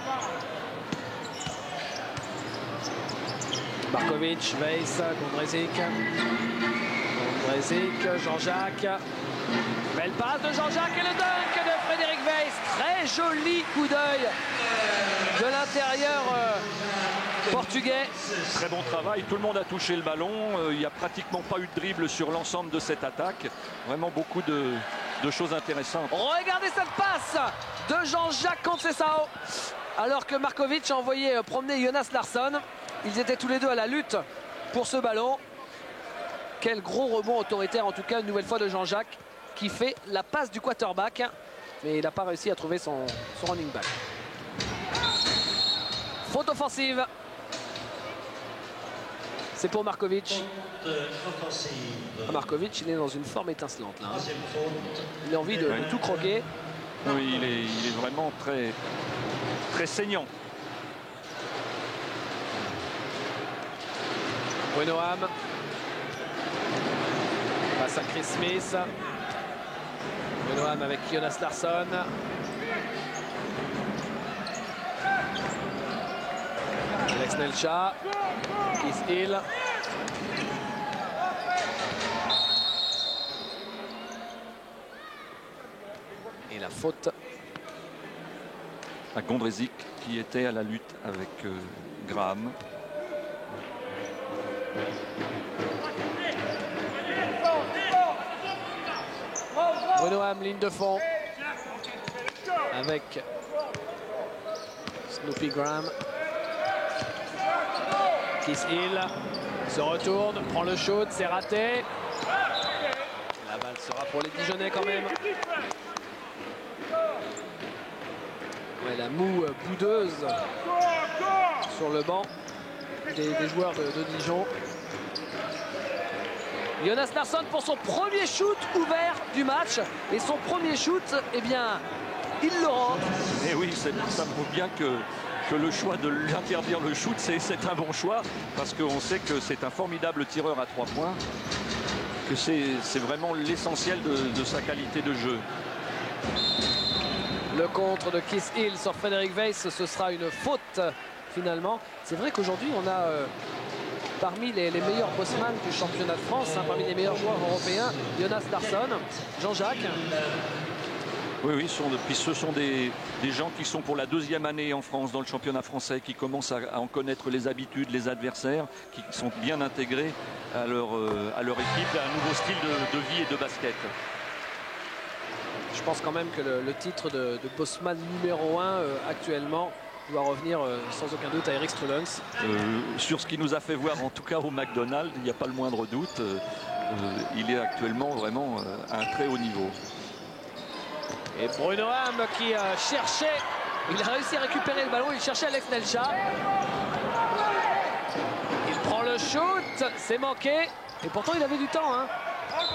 Markovic, Weiss, Gondrezic. Gondrezic, Jean-Jacques. Belle passe de Jean-Jacques et le dunk de Frédéric Weiss. Très joli coup d'œil de l'intérieur portugais. Très bon travail, tout le monde a touché le ballon. Il n'y a pratiquement pas eu de dribble sur l'ensemble de cette attaque. Vraiment beaucoup de choses intéressantes. Regardez cette passe de Jean-Jacques Conceição. Alors que Markovic a envoyé promener Jonas Larsson. Ils étaient tous les deux à la lutte pour ce ballon. Quel gros rebond autoritaire, en tout cas, une nouvelle fois de Jean-Jacques, qui fait la passe du quarterback. Mais il n'a pas réussi à trouver son running back. Faute offensive. C'est pour Markovic. Markovic, il est dans une forme étincelante là. Il a envie de tout croquer. Oui, il est vraiment très, très saignant. Bruno Ham. Passe à Chris Smith. Bruno Ham avec Jonas Larsson. Alex Nelcha. Keith Hill. Et la faute À Gondrezic qui était à la lutte avec Graham. Bruno Ham, ligne de fond avec Snoopy Graham. Keith Hill se retourne, prend le shoot, c'est raté. La balle sera pour les Dijonnais quand même. Ouais, la moue boudeuse sur le banc des joueurs de Dijon. Jonas Larsson pour son premier shoot ouvert du match. Et son premier shoot, eh bien, il le rentre. Et oui, ça prouve bien que le choix de lui interdire le shoot, c'est un bon choix. Parce qu'on sait que c'est un formidable tireur à 3 points. Que c'est vraiment l'essentiel de sa qualité de jeu. Le contre de Keith Hill sur Frédéric Weiss, ce sera une faute finalement. C'est vrai qu'aujourd'hui, on a... parmi les meilleurs bossman du championnat de France, hein, parmi les meilleurs joueurs européens, Jonas Larsson, Jean-Jacques. Oui, puis ce sont des gens qui sont pour la 2e année en France dans le championnat français, qui commencent à en connaître les habitudes, les adversaires, qui sont bien intégrés à leur équipe, à un nouveau style de vie et de basket. Je pense quand même que le titre de bossman numéro 1 actuellement doit revenir sans aucun doute à Eric Strulens. Sur ce qu'il nous a fait voir, en tout cas au McDonald's, il n'y a pas le moindre doute. Il est actuellement vraiment à un très haut niveau. Et Bruno Ham qui cherchait, il a réussi à récupérer le ballon, il cherchait Alex Nelcha. Il prend le shoot, c'est manqué. Et pourtant il avait du temps, hein.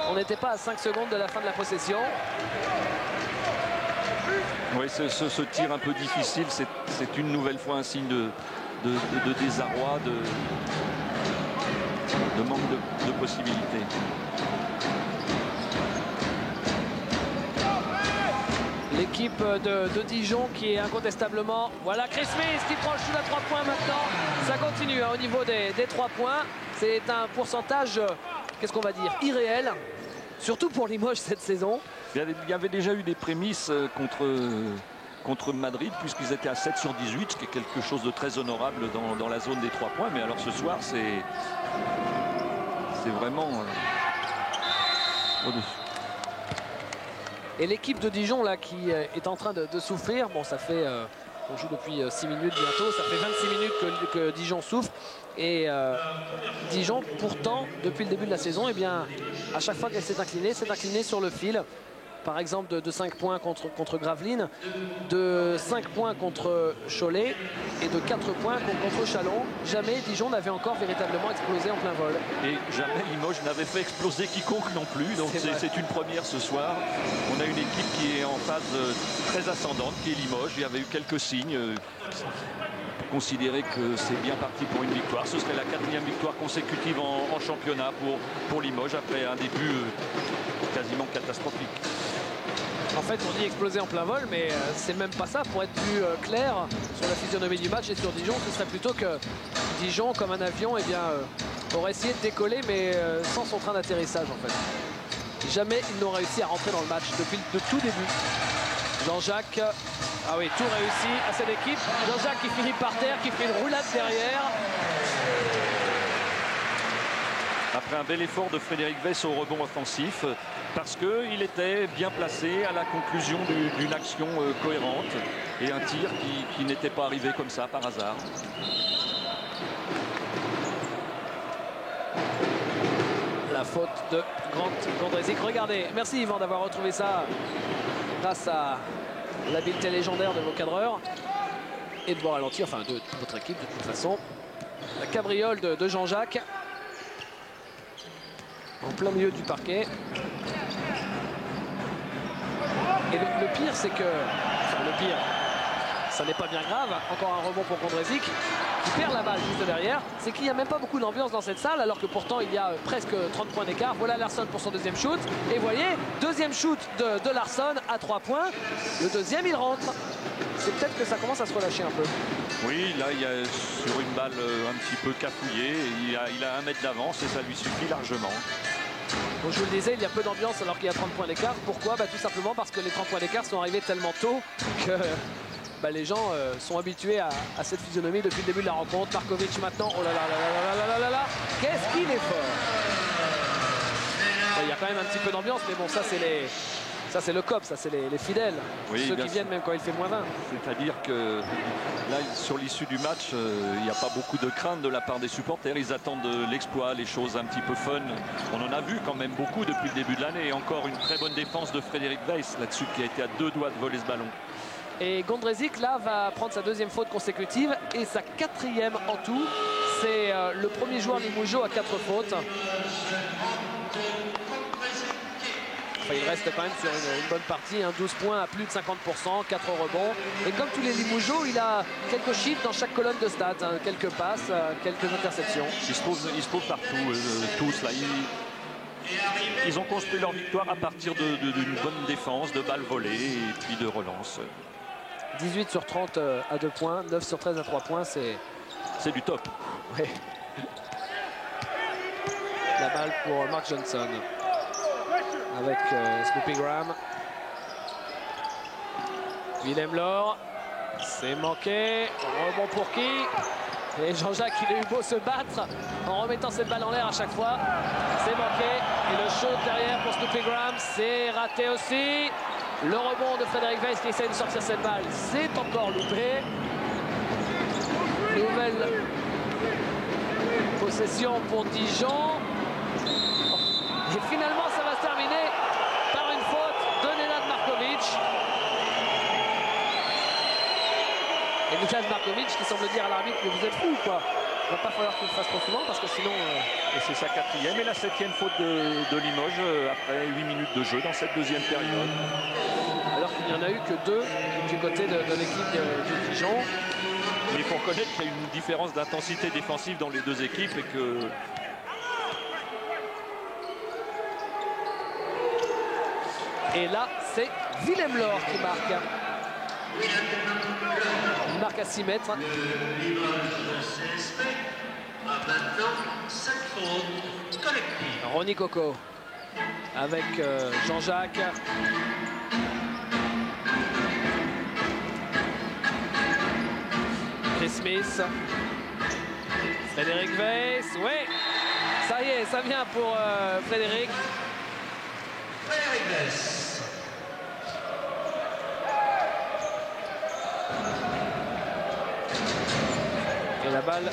On n'était pas à 5 secondes de la fin de la possession. Oui, ce tir un peu difficile, c'est une nouvelle fois un signe de désarroi, de manque de possibilités. L'équipe de Dijon qui est incontestablement... Voilà Chris Smith qui prend le shoot à 3 points maintenant. Ça continue hein, au niveau des 3 points. C'est un pourcentage, qu'est-ce qu'on va dire, irréel. Surtout pour Limoges cette saison. Il y avait déjà eu des prémices contre Madrid, puisqu'ils étaient à 7 sur 18, ce qui est quelque chose de très honorable dans la zone des 3 points. Mais alors ce soir, c'est vraiment au-dessus. Et l'équipe de Dijon là qui est en train de souffrir. Bon, ça fait... on joue depuis 6 minutes bientôt. Ça fait 26 minutes que Dijon souffre. Et Dijon, pourtant, depuis le début de la saison, eh bien, à chaque fois qu'elle s'est inclinée sur le fil. Par exemple, de 5 points contre Gravelines, de 5 points contre Cholet et de 4 points contre Châlons. Jamais Dijon n'avait encore véritablement explosé en plein vol. Et jamais Limoges n'avait fait exploser quiconque non plus. Donc c'est une première ce soir. On a une équipe qui est en phase très ascendante, qui est Limoges. Il y avait eu quelques signes. Considérer que c'est bien parti pour une victoire. Ce serait la 4e victoire consécutive en championnat pour Limoges après un début quasiment catastrophique. En fait, on dit exploser en plein vol, mais c'est même pas ça. Pour être plus clair sur la physionomie du match et sur Dijon, ce serait plutôt que Dijon, comme un avion, eh bien, aurait essayé de décoller, mais sans son train d'atterrissage en fait. Jamais ils n'ont réussi à rentrer dans le match depuis le tout début. Jean-Jacques, ah oui, tout réussi à cette équipe. Jean-Jacques qui finit par terre, qui fait une roulade derrière. Après un bel effort de Frédéric Weiss au rebond offensif, parce qu'il était bien placé à la conclusion d'une action cohérente et un tir qui n'était pas arrivé comme ça par hasard. La faute de Grant Gondrezic. Regardez, merci Yvan d'avoir retrouvé ça grâce à l'habileté légendaire de vos cadreurs et de vos ralentis, enfin de votre équipe de toute façon. La cabriole de Jean-Jacques en plein milieu du parquet. Et le pire, c'est que... Enfin, le pire, ça n'est pas bien grave. Encore un rebond pour Gondrezic qui perd la balle juste derrière. C'est qu'il n'y a même pas beaucoup d'ambiance dans cette salle, alors que pourtant il y a presque 30 points d'écart. Voilà Larsson pour son deuxième shoot. Et voyez, deuxième shoot de Larsson à 3 points. Le deuxième, il rentre. C'est peut-être que ça commence à se relâcher un peu. Oui, là, il y a sur une balle un petit peu cafouillée. Il a 1 mètre d'avance et ça lui suffit largement. Bon, je vous le disais, il y a peu d'ambiance alors qu'il y a 30 points d'écart. Pourquoi? Tout simplement parce que les 30 points d'écart sont arrivés tellement tôt que les gens sont habitués à cette physionomie depuis le début de la rencontre. Markovic maintenant, oh là là là là là là là là, qu'est-ce qu'il est fort! Il y a quand même un petit peu d'ambiance, mais bon, ça c'est le COP, ça c'est les fidèles, oui, ceux qui viennent même quand il fait moins 20. C'est-à-dire que là, sur l'issue du match, il n'y a pas beaucoup de crainte de la part des supporters. Ils attendent l'exploit, les choses un petit peu fun. On en a vu quand même beaucoup depuis le début de l'année. Et encore une très bonne défense de Frédéric Weiss là-dessus, qui a été à 2 doigts de voler ce ballon. Et Gondrezic là va prendre sa deuxième faute consécutive et sa 4e en tout. C'est le premier joueur Limougeot à 4 fautes. Enfin, il reste quand même sur une bonne partie, 12 points à plus de 50%, 4 rebonds. Et comme tous les Limougeaux, il a quelques chiffres dans chaque colonne de stats, quelques passes, quelques interceptions. Ils se trouvent partout, tous là. Ils ont construit leur victoire à partir d'une bonne défense, de balles volées et puis de relance. 18 sur 30 à 2 points, 9 sur 13 à 3 points, c'est du top. Ouais. La balle pour Mark Johnson avec Snoopy Graham. Willem Laure, c'est manqué, rebond pour qui? Et Jean-Jacques, il a eu beau se battre en remettant cette balle en l'air à chaque fois. C'est manqué. Et le shoot derrière pour Snoopy Graham, c'est raté aussi. Le rebond de Frédéric Weiss qui essaie de sortir cette balle, c'est encore loupé. Nouvelle possession pour Dijon. Et finalement, ça va se terminer par une faute de Nenad Markovic. Et Niklas Markovic qui semble dire à l'arbitre que vous êtes fou, quoi. Il ne va pas falloir qu'il le fasse trop souvent parce que sinon... Et c'est sa 4e et la 7e faute de Limoges après 8 minutes de jeu dans cette deuxième période. Alors qu'il n'y en a eu que 2 du côté de l'équipe de Dijon. Mais il faut reconnaître qu'il y a une différence d'intensité défensive dans les deux équipes et que... Et là, c'est Willem Laure qui marque. Il marque à 6 mètres. Ronnie Coco avec Jean-Jacques. Chris Smith. Frédéric Weiss. Oui, ça y est, ça vient pour Frédéric. Frédéric Weiss. Et la balle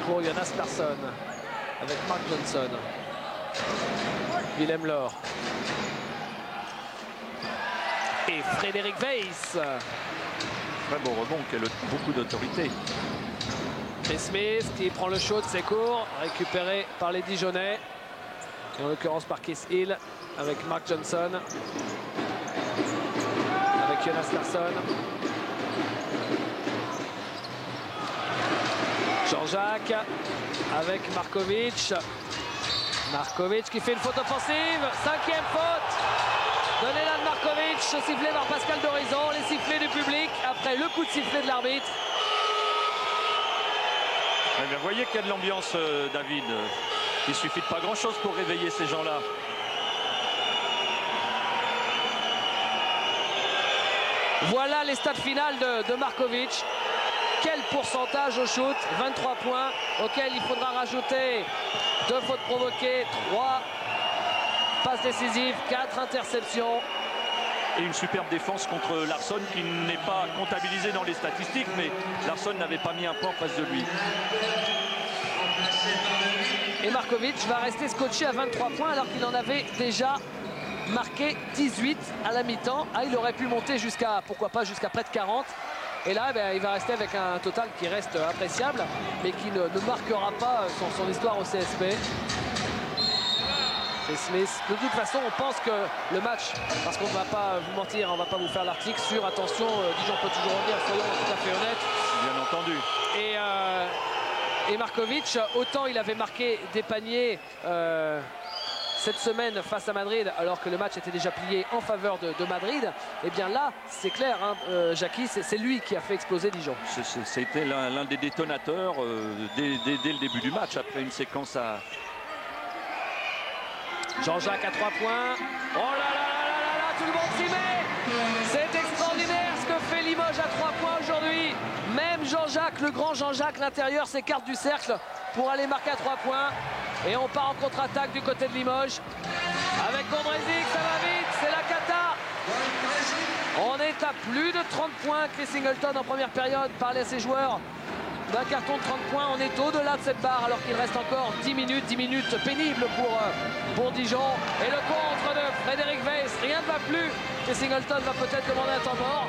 pour Jonas Larsson avec Mark Johnson. Willem Laure. Et Frédéric Weiss. Très bon rebond qui a beaucoup d'autorité. Chris Smith qui prend le shoot, c'est court, récupéré par les Dijonnais. Et en l'occurrence par Keith Hill avec Mark Johnson. Avec Jonas Larsson. Jean-Jacques avec Markovic. Markovic qui fait une faute offensive. 5e faute de Nenad Markovic, sifflé par Pascal Dorizon. Les sifflets du public après le coup de sifflet de l'arbitre. Vous voyez qu'il y a de l'ambiance, David. Il suffit de pas grand-chose pour réveiller ces gens-là. Voilà les stats finales de Markovic. Quel pourcentage au shoot, 23 points, auquel il faudra rajouter 2 fautes provoquées, 3 passes décisives, 4 interceptions. Et une superbe défense contre Larsson qui n'est pas comptabilisée dans les statistiques, mais Larsson n'avait pas mis un point en face de lui. Et Markovic va rester scotché à 23 points alors qu'il en avait déjà marqué 18 à la mi-temps. Ah, il aurait pu monter jusqu'à, pourquoi pas, jusqu'à près de 40. Et là, il va rester avec un total qui reste appréciable, mais qui ne marquera pas son histoire au CSP. C'est Smith. De toute façon, on pense que le match, parce qu'on ne va pas vous mentir, on ne va pas vous faire l'article sur attention, Dijon peut toujours revenir, soyons tout à fait honnêtes. Bien entendu. Et Markovic, autant il avait marqué des paniers cette semaine face à Madrid, alors que le match était déjà plié en faveur de Madrid, et bien là, c'est clair, hein, Jackie, c'est lui qui a fait exploser Dijon. C'était l'un des détonateurs dès le début du match, après une séquence à... Jean-Jacques à 3 points. Oh là là là là là, tout le monde s'y met. C'est extraordinaire ce que fait Limoges à 3 points aujourd'hui. Même Jean-Jacques, le grand Jean-Jacques, l'intérieur s'écarte du cercle pour aller marquer à 3 points. Et on part en contre-attaque du côté de Limoges. Avec Bondrézic, ça va vite, c'est la cata. On est à plus de 30 points. Chris Singleton en première période parlait à ses joueurs d'un carton de 30 points. On est au-delà de cette barre alors qu'il reste encore 10 minutes pénibles pour Dijon. Et le contre de Frédéric Weiss, rien ne va plus. Chris Singleton va peut-être demander un temps mort.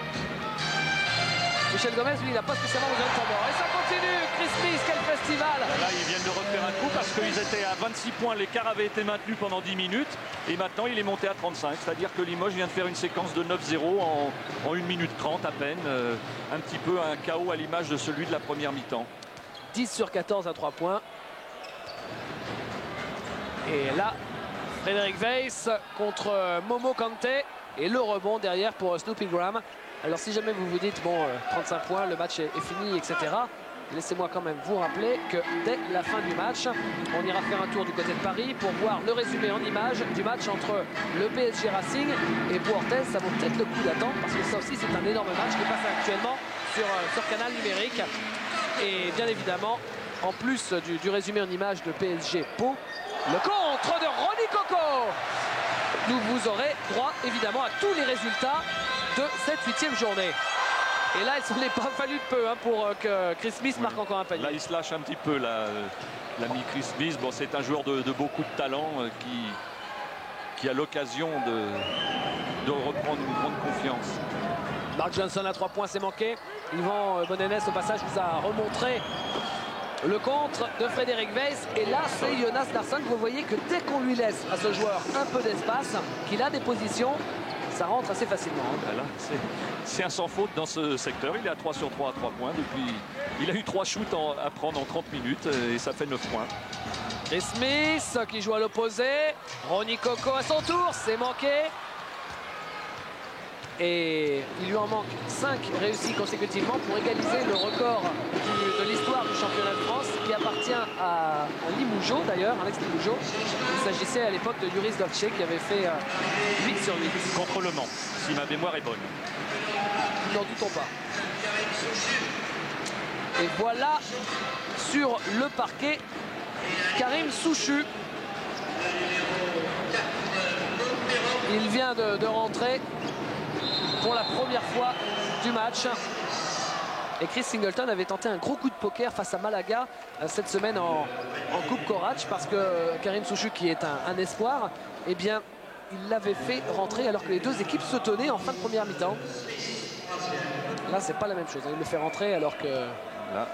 Michel Gomez, lui, il n'a pas spécialement besoin de temps mort. Et ça continue. Chris Smith, quel festival! Là, ils viennent de refaire un coup parce qu'ils étaient à 26 points. L'écart avait été maintenu pendant 10 minutes. Et maintenant, il est monté à 35. C'est-à-dire que Limoges vient de faire une séquence de 9-0 en 1 minute 30 à peine. Un petit peu un chaos à l'image de celui de la première mi-temps. 10 sur 14 à 3 points. Et là, Frédéric Weiss contre Momo Kanté. Et le rebond derrière pour Snoopy Graham. Alors si jamais vous vous dites, bon, 35 points, le match est fini, etc. Laissez-moi quand même vous rappeler que dès la fin du match, on ira faire un tour du côté de Paris pour voir le résumé en images du match entre le PSG Racing et Pau-Orthez. Ça vaut peut-être le coup d'attendre parce que ça aussi c'est un énorme match qui passe actuellement sur Canal Numérique. Et bien évidemment, en plus du résumé en images de PSG Pau, le contre de Ronny Coco. Nous vous aurez droit évidemment à tous les résultats de cette 8e journée. Et là, il ne s'en est pas fallu de peu hein, pour que Chris Smith marque encore un panier. Là, il se lâche un petit peu, l'ami Chris Smith. Bon, c'est un joueur de beaucoup de talent qui a l'occasion de reprendre une grande confiance. Mark Johnson à 3 points, c'est manqué. Yvan Bonenès, au passage, vous a remontré le contre de Frédéric Weiss. Et là, c'est Jonas Larsson. Vous voyez que dès qu'on lui laisse à ce joueur un peu d'espace, qu'il a des positions, ça rentre assez facilement. Voilà, c'est un sans faute dans ce secteur. Il est à 3 sur 3 à 3 points. Depuis, il a eu 3 shoots à prendre en 30 minutes et ça fait 9 points. Chris Smith qui joue à l'opposé. Ronny Coco à son tour, c'est manqué. Et il lui en manque 5 réussis consécutivement pour égaliser le record de l'histoire du championnat de France qui appartient à Limougeau d'ailleurs, Alex Limougeau. Il s'agissait à l'époque de Yuris Dovce qui avait fait 8 sur 8. Contre Le Mans, si ma mémoire est bonne. N'en doutons pas. Et voilà sur le parquet Karim Souchu. Il vient de rentrer pour la première fois du match. Et Chris Singleton avait tenté un gros coup de poker face à Malaga cette semaine en Coupe Corach parce que Karim Souchu, qui est un espoir, eh bien, il l'avait fait rentrer alors que les deux équipes se tenaient en fin de première mi-temps. Là, c'est pas la même chose. Il le fait rentrer alors que... Là,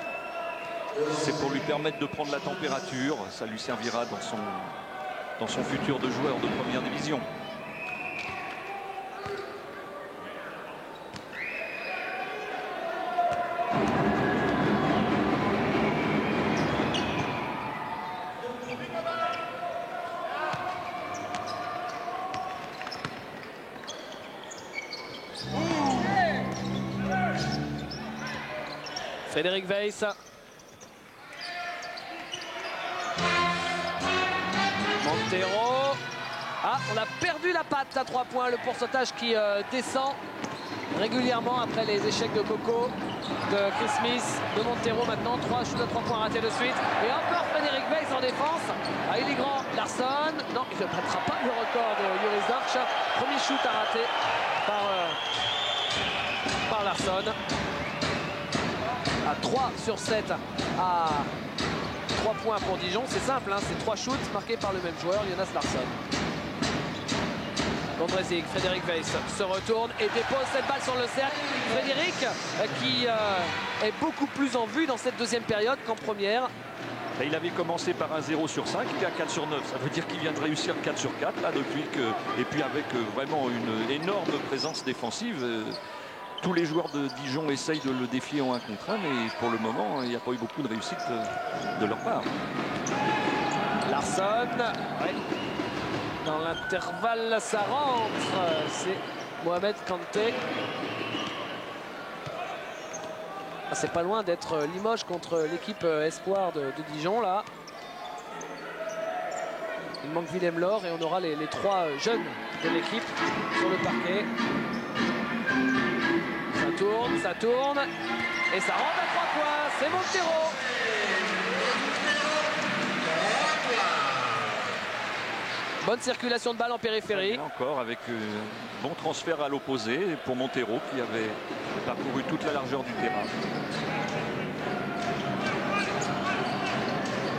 c'est pour lui permettre de prendre la température. Ça lui servira dans son futur de joueur de première division. Frédéric Weiss. Montero. Ah, on a perdu la patte à 3 points. Le pourcentage qui descend régulièrement après les échecs de Coco, de Chris Smith, de Montero maintenant. 3 shoots à 3 points ratés de suite. Et encore Frédéric Weiss en défense. Ah, il est grand. Larsson. Non, il ne battra pas le record de Yuris Dovce. Premier shoot à rater par Larsson. À 3 sur 7 à 3 points pour Dijon, c'est simple, hein, c'est 3 shoots marqués par le même joueur, Jonas Larsson. Gondrezic, Frédéric Weiss se retourne et dépose cette balle sur le cercle. Frédéric qui est beaucoup plus en vue dans cette deuxième période qu'en première. Et il avait commencé par un 0 sur 5, il est à 4 sur 9. Ça veut dire qu'il vient de réussir 4 sur 4 là depuis que. Et puis avec vraiment une énorme présence défensive. Tous les joueurs de Dijon essayent de le défier en 1 contre 1, mais pour le moment, il n'y a pas eu beaucoup de réussite de leur part. Larsson, ouais. Dans l'intervalle, ça rentre. C'est Mohamed Kanté. Ah, c'est pas loin d'être Limoges contre l'équipe espoir de Dijon là. Il manque Willem Laure et on aura les 3 jeunes de l'équipe sur le parquet. Ça tourne et ça rentre à 3 points. C'est Montero. Bonne circulation de balle en périphérie. Encore avec bon transfert à l'opposé pour Montero qui avait parcouru toute la largeur du terrain.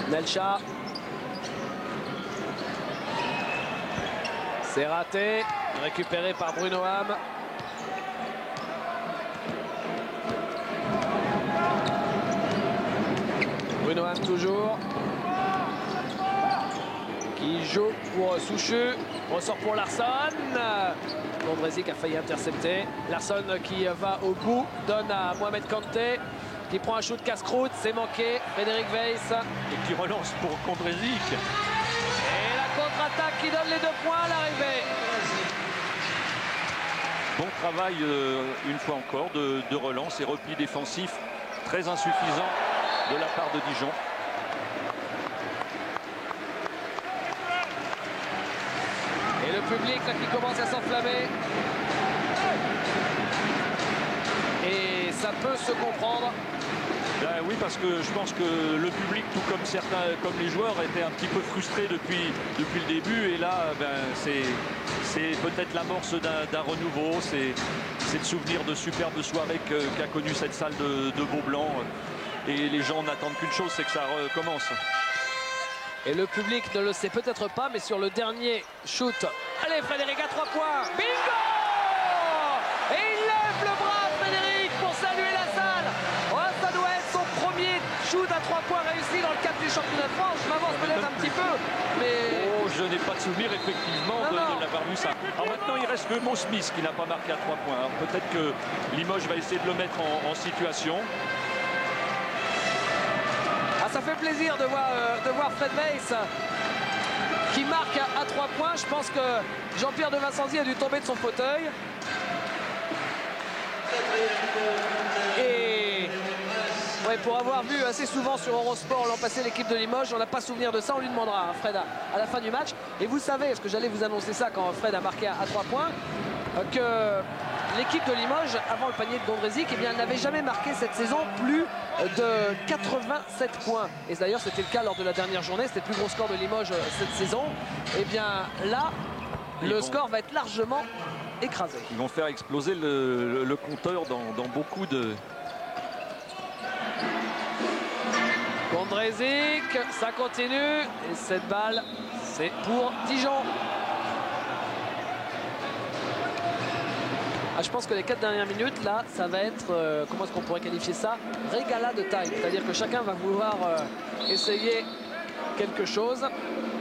Nelcha. C'est raté. Récupéré par Bruno Ham. Bruno Ham toujours. Qui joue pour Souchu. Ressort pour Larsson. Gondrezic a failli intercepter. Larsson qui va au bout. Donne à Mohamed Kanté. Qui prend un shoot casse-croûte. C'est manqué. Frédéric Weiss. Et qui relance pour Gondrezic. Et la contre-attaque qui donne les 2 points à l'arrivée. Bon travail une fois encore de relance et repli défensif très insuffisant de la part de Dijon. Et le public là, qui commence à s'enflammer. Et ça peut se comprendre. Ben oui, parce que je pense que le public, tout comme certains, comme les joueurs, étaient un petit peu frustrés depuis le début. Et là, ben, c'est peut-être l'amorce d'un renouveau. C'est le souvenir de superbes soirées qu'a connu cette salle de Beaublanc. Et les gens n'attendent qu'une chose, c'est que ça recommence. Et le public ne le sait peut-être pas, mais sur le dernier shoot. Allez, Frédéric à 3 points. Bingo! Et il lève le bras, Frédéric, pour saluer la salle. Oh, ça doit être son premier shoot à 3 points réussi dans le cadre du championnat de France. Je m'avance peut-être un petit peu, mais... Oh, je n'ai pas de souvenir, effectivement, de l'avoir vu ça. Alors maintenant, il reste que Mo Smith qui n'a pas marqué à 3 points. Alors peut-être que Limoges va essayer de le mettre en situation. Ah, ça fait plaisir de voir Fred Weiss qui marque à 3 points. Je pense que Jean-Pierre de Vincenzi a dû tomber de son fauteuil. Et ouais, pour avoir vu assez souvent sur Eurosport l'an passé l'équipe de Limoges, on n'a pas souvenir de ça. On lui demandera à Fred à la fin du match. Et vous savez, parce que j'allais vous annoncer ça quand Fred a marqué à 3 points, que l'équipe de Limoges, avant le panier de Gondrezic, eh bien, elle n'avait jamais marqué cette saison plus de 87 points. Et d'ailleurs, c'était le cas lors de la dernière journée. C'était le plus gros score de Limoges cette saison. Et bien là, le score va être largement écrasé. Ils vont faire exploser le compteur dans beaucoup de... Gondrezic, ça continue. Et cette balle, c'est pour Dijon. Ah, je pense que les 4 dernières minutes, là, ça va être, comment est-ce qu'on pourrait qualifier ça? Régalat de taille. C'est-à-dire que chacun va vouloir essayer quelque chose.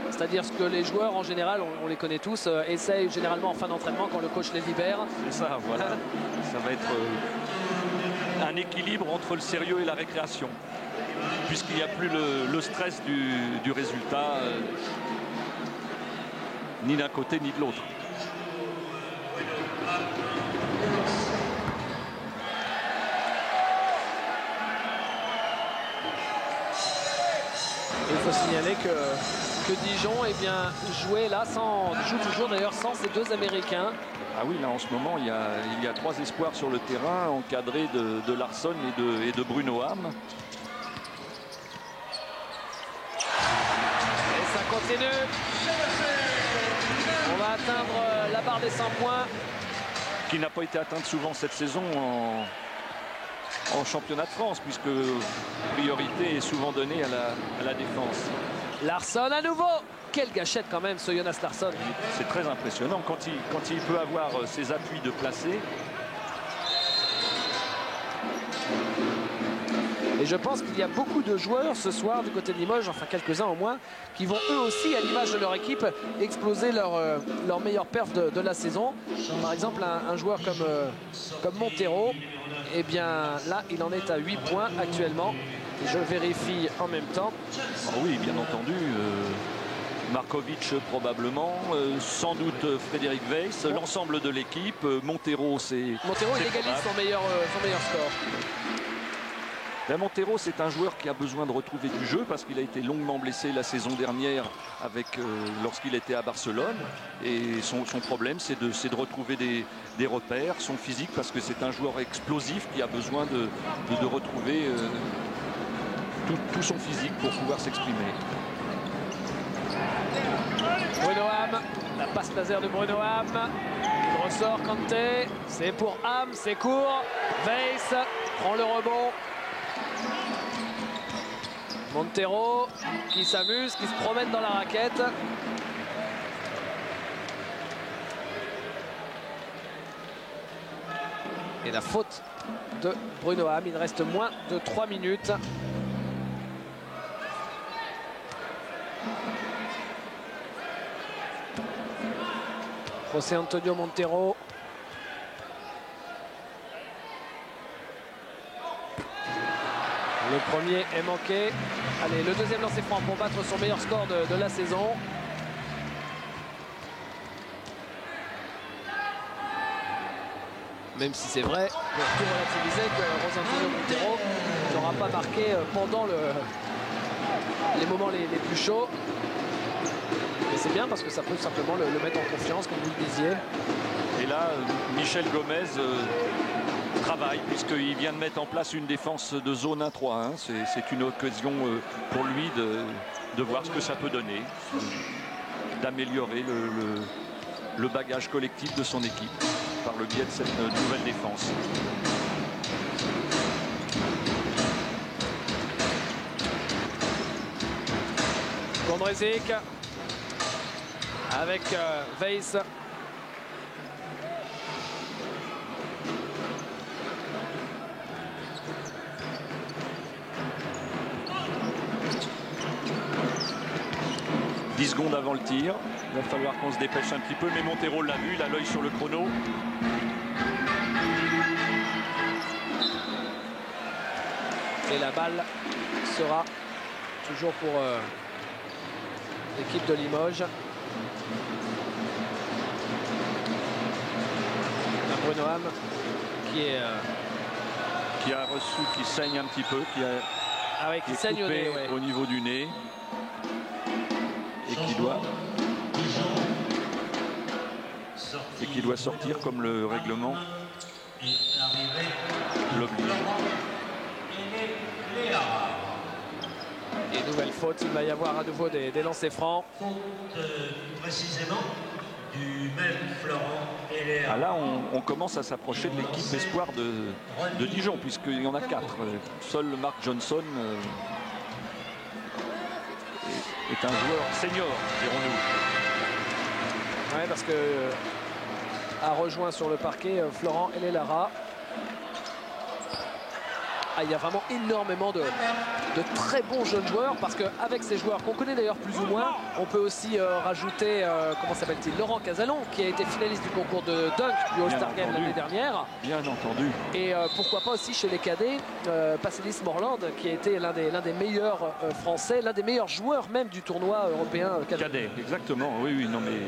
C'est-à-dire ce que les joueurs, en général, on les connaît tous, essayent généralement en fin d'entraînement quand le coach les libère. C'est ça, voilà. Ça va être un équilibre entre le sérieux et la récréation. Puisqu'il n'y a plus le stress du résultat, ni d'un côté ni de l'autre. Il faut signaler que Dijon joue toujours d'ailleurs sans ces 2 Américains. Ah oui, là en ce moment il y a 3 espoirs sur le terrain, encadrés de Larsson et de Bruno Ham. Et ça continue. On va atteindre la barre des 100 points. Qui n'a pas été atteinte souvent cette saison en championnat de France, puisque priorité est souvent donnée à la défense. Larsson à nouveau. Quelle gâchette quand même ce Jonas Larsson. C'est très impressionnant quand il peut avoir ses appuis de placer. Et je pense qu'il y a beaucoup de joueurs ce soir du côté de Limoges, enfin quelques-uns au moins, qui vont eux aussi, à l'image de leur équipe, exploser leur meilleure perf de la saison. Par exemple, un joueur comme Montero, eh bien là, il en est à 8 points actuellement. Je vérifie en même temps. Ah oui, bien entendu. Markovic probablement, sans doute Frédéric Weiss, l'ensemble de l'équipe. Montero, il égalise son meilleur score. Ben Montero, c'est un joueur qui a besoin de retrouver du jeu parce qu'il a été longuement blessé la saison dernière lorsqu'il était à Barcelone. Et son problème, c'est de retrouver des repères, son physique, parce que c'est un joueur explosif qui a besoin de retrouver tout son physique pour pouvoir s'exprimer. Bruno Ham, la passe laser de Bruno Ham. Il ressort Kanté, c'est pour Ham, c'est court. Weiss prend le rebond. Montero qui s'amuse, qui se promène dans la raquette. Et la faute de Bruno Ham. Il reste moins de 3 minutes. José Antonio Montero. Le premier est manqué. Allez, le deuxième lancer franc pour battre son meilleur score de la saison. Même si c'est vrai, pour tout relativiser, que José Antonio Montero n'aura pas marqué pendant les moments les plus chauds. Mais c'est bien parce que ça peut simplement le mettre en confiance, comme vous le disiez. Et là, Michel Gomez travaille, puisqu'il vient de mettre en place une défense de zone 1-3-1. C'est une occasion pour lui de voir ce que ça peut donner, d'améliorer le bagage collectif de son équipe par le biais de cette nouvelle défense. Kondrzic avec Weiss. « 10 secondes avant le tir. Il va falloir qu'on se dépêche un petit peu, mais Montero l'a vu, il a l'œil sur le chrono. Et la balle sera toujours pour l'équipe de Limoges. Bruno Ham qui a reçu, qui saigne un petit peu, qui saigne est au nez, coupé au niveau du nez. Et qui doit sortir comme le règlement l'oblige. Et nouvelle faute, il va y avoir à nouveau des lancers francs. Précisément du même Florent. Ah là, on commence à s'approcher de l'équipe espoir de Dijon, puisqu'il y en a 4. Seul Mark Johnson est un joueur senior, dirons-nous. Ouais, parce que a rejoint sur le parquet Florent Elélara. Ah, il y a vraiment énormément de très bons jeunes joueurs, parce qu'avec ces joueurs qu'on connaît d'ailleurs plus ou moins, on peut aussi rajouter, comment s'appelle-t-il, Laurent Casalon, qui a été finaliste du concours de dunk du All-Star Game l'année dernière. Bien entendu. Et pourquoi pas aussi chez les cadets, Pascalis Morland, qui a été l'un des meilleurs français, l'un des meilleurs joueurs même du tournoi européen cadet. Exactement, oui, non, mais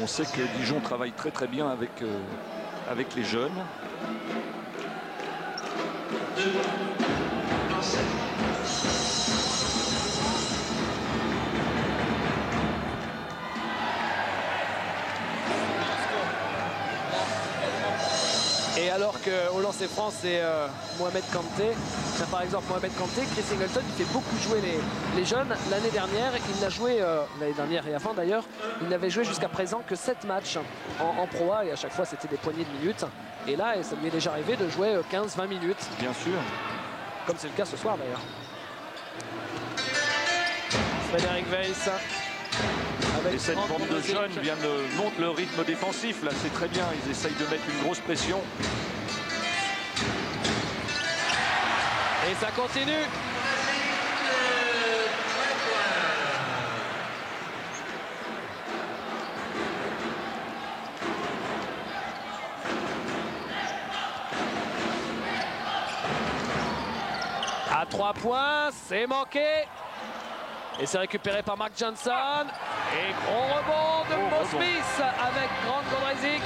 on sait que Dijon travaille très très bien avec les jeunes. Et alors qu'au lancer franc, c'est Mohamed Kanté. Tiens, par exemple, Mohamed Kanté, Chris Singleton, il fait beaucoup jouer les jeunes. L'année dernière, il n'a joué, l'année dernière et avant d'ailleurs, il n'avait joué jusqu'à présent que 7 matchs en Pro A et à chaque fois, c'était des poignées de minutes. Et là, ça lui est déjà arrivé de jouer 15-20 minutes. Bien sûr. Comme c'est le cas ce soir d'ailleurs. Frédéric Weiss. Et cette bande de jeunes monte le rythme défensif. Là, c'est très bien. Ils essayent de mettre une grosse pression. Et ça continue. À 3 points, c'est manqué. Et c'est récupéré par Mark Johnson. Et gros rebond de Mo Smith avec Grant Gondrezic.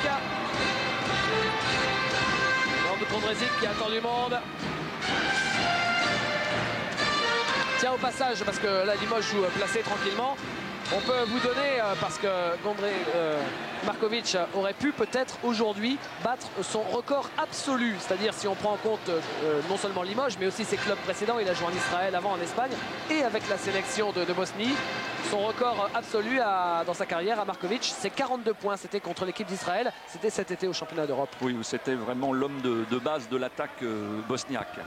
Grant Gondrezic qui attend du monde. Tiens, au passage, parce que là Limoges joue placé tranquillement, on peut vous donner, parce que Markovic aurait pu peut-être aujourd'hui battre son record absolu, c'est-à-dire si on prend en compte non seulement Limoges mais aussi ses clubs précédents. Il a joué en Israël, avant en Espagne et avec la sélection de Bosnie. Son record absolu dans sa carrière à Markovic, c'est 42 points. C'était contre l'équipe d'Israël, c'était cet été au championnat d'Europe. Oui, c'était vraiment l'homme de base de l'attaque bosniaque.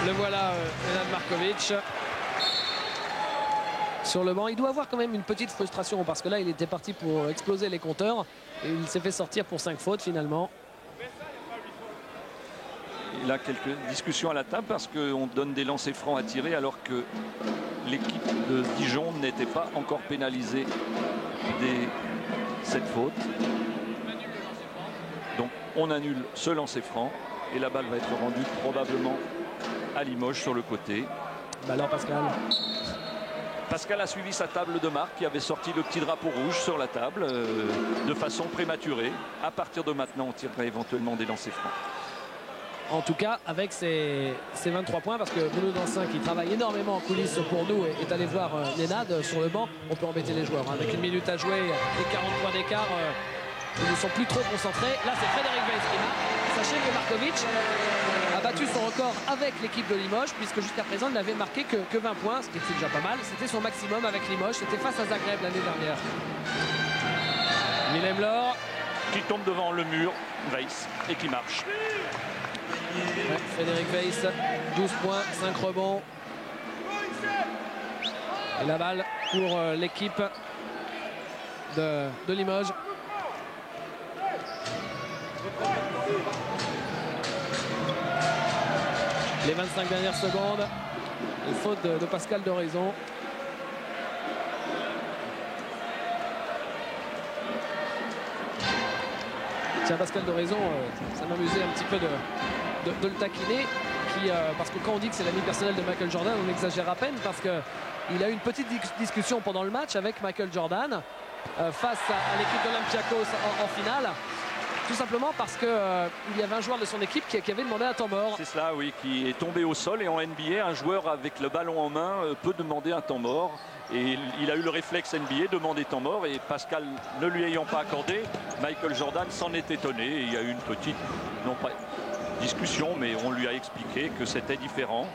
Le voilà, Nenad Markovic. Sur le banc, il doit avoir quand même une petite frustration parce que là, il était parti pour exploser les compteurs et il s'est fait sortir pour 5 fautes finalement. Il a quelques discussions à la table parce qu'on donne des lancers francs à tirer alors que l'équipe de Dijon n'était pas encore pénalisée cette faute. Donc on annule ce lancer franc et la balle va être rendue probablement à Limoges sur le côté. Bah alors Pascal. Pascal a suivi sa table de marque qui avait sorti le petit drapeau rouge sur la table de façon prématurée. À partir de maintenant, on tirera éventuellement des lancers francs. En tout cas, avec ces 23 points, parce que Bruno Dancin, qui travaille énormément en coulisses pour nous, est allé voir Nenad sur le banc. On peut embêter les joueurs. Avec 1 minute à jouer et 40 points d'écart, ils ne sont plus trop concentrés. Là, c'est Frédéric Weiss qui marque. Sachez que Markovic a battu son record avec l'équipe de Limoges, puisque jusqu'à présent, il n'avait marqué que 20 points, ce qui était déjà pas mal. C'était son maximum avec Limoges. C'était face à Zagreb l'année dernière. Willem Laure. Qui tombe devant le mur, Weiss, et qui marche. Ouais, Frédéric Weiss, 12 points, 5 rebonds. Et la balle pour l'équipe de Limoges. Les 25 dernières secondes. Et faute de Pascal Doraison. Tiens, Pascal Doraison, ça m'amusait un petit peu de le taquiner, parce que quand on dit que c'est l'ami personnel de Michael Jordan, on exagère à peine, parce qu'il a eu une petite discussion pendant le match avec Michael Jordan face à l'équipe d'Olympiakos en finale. Tout simplement parce qu'il y avait un joueur de son équipe qui avait demandé un temps mort. C'est cela, oui, qui est tombé au sol. Et en NBA, un joueur avec le ballon en main peut demander un temps mort. Et il a eu le réflexe NBA, demander temps mort. Et Pascal ne lui ayant pas accordé, Michael Jordan s'en est étonné. Et il y a eu une petite, non pas discussion, mais on lui a expliqué que c'était différent.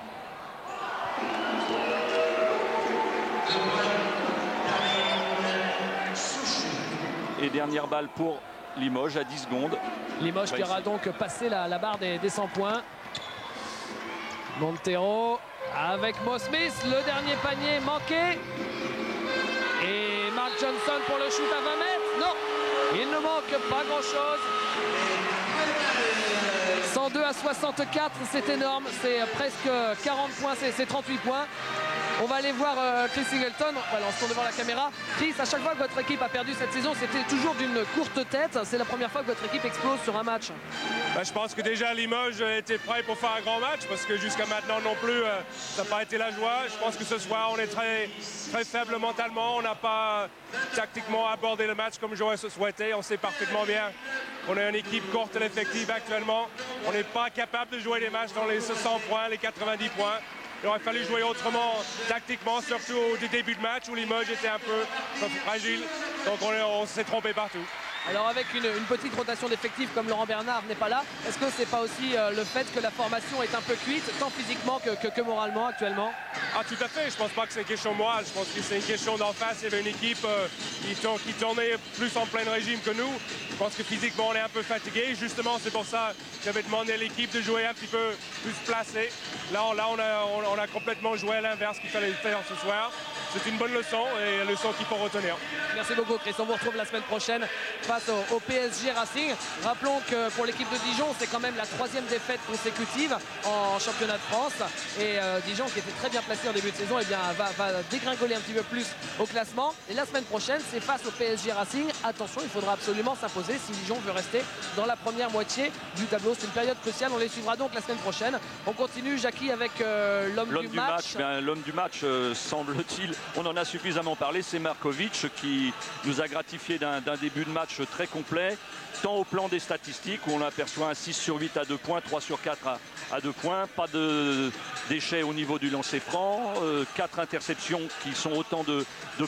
Et dernière balle pour Limoges à 10 secondes. Limoges qui aura donc passé la barre des 100 points. Montero avec Mo Smith, le dernier panier manqué. Et Mark Johnson pour le shoot à 20 mètres. Non, il ne manque pas grand-chose. 102 à 64, c'est énorme. C'est presque 40 points, c'est 38 points. On va aller voir Chris Singleton. Voilà, on se tourne devant la caméra. Chris, à chaque fois que votre équipe a perdu cette saison, c'était toujours d'une courte tête. C'est la première fois que votre équipe explose sur un match. Je pense que déjà Limoges était prêt pour faire un grand match, parce que jusqu'à maintenant non plus, ça n'a pas été la joie. Je pense que ce soir, on est très faible mentalement. On n'a pas tactiquement abordé le match comme j'aurais souhaité. On sait parfaitement bien qu'on est une équipe courte à l'effectif actuellement. On n'est pas capable de jouer des matchs dans les 100 points, les 90 points. Il aurait fallu jouer autrement, tactiquement, surtout au début de match où Limoges était un peu fragile. Donc on s'est trompé partout. Alors avec une petite rotation d'effectifs comme Laurent Bernard n'est pas là, est-ce que c'est pas aussi le fait que la formation est un peu cuite, tant physiquement que moralement actuellement? Ah tout à fait, je pense pas que c'est une question morale, je pense que c'est une question d'en face. Il y avait une équipe qui tournait plus en plein régime que nous. Je pense que physiquement on est un peu fatigué. Justement c'est pour ça que j'avais demandé à l'équipe de jouer un petit peu plus placé. Là on a complètement joué à l'inverse qu'il fallait faire ce soir. C'est une bonne leçon et une leçon qu'il faut retenir. Merci beaucoup Chris, on vous retrouve la semaine prochaine face au PSG Racing. Rappelons que pour l'équipe de Dijon, c'est quand même la 3e défaite consécutive en championnat de France. Et Dijon, qui était très bien placé en début de saison, eh bien, va dégringoler un petit peu plus au classement. Et la semaine prochaine, c'est face au PSG Racing. Attention, il faudra absolument s'imposer si Dijon veut rester dans la première moitié du tableau. C'est une période cruciale, on les suivra donc la semaine prochaine. On continue, Jackie, avec l'homme du match. L'homme du match, semble-t-il, on en a suffisamment parlé, c'est Markovic qui nous a gratifié d'un début de match très complet, tant au plan des statistiques où on aperçoit un 6 sur 8 à 2 points, 3 sur 4 à 2 points, pas de déchets au niveau du lancer franc, 4 interceptions qui sont autant de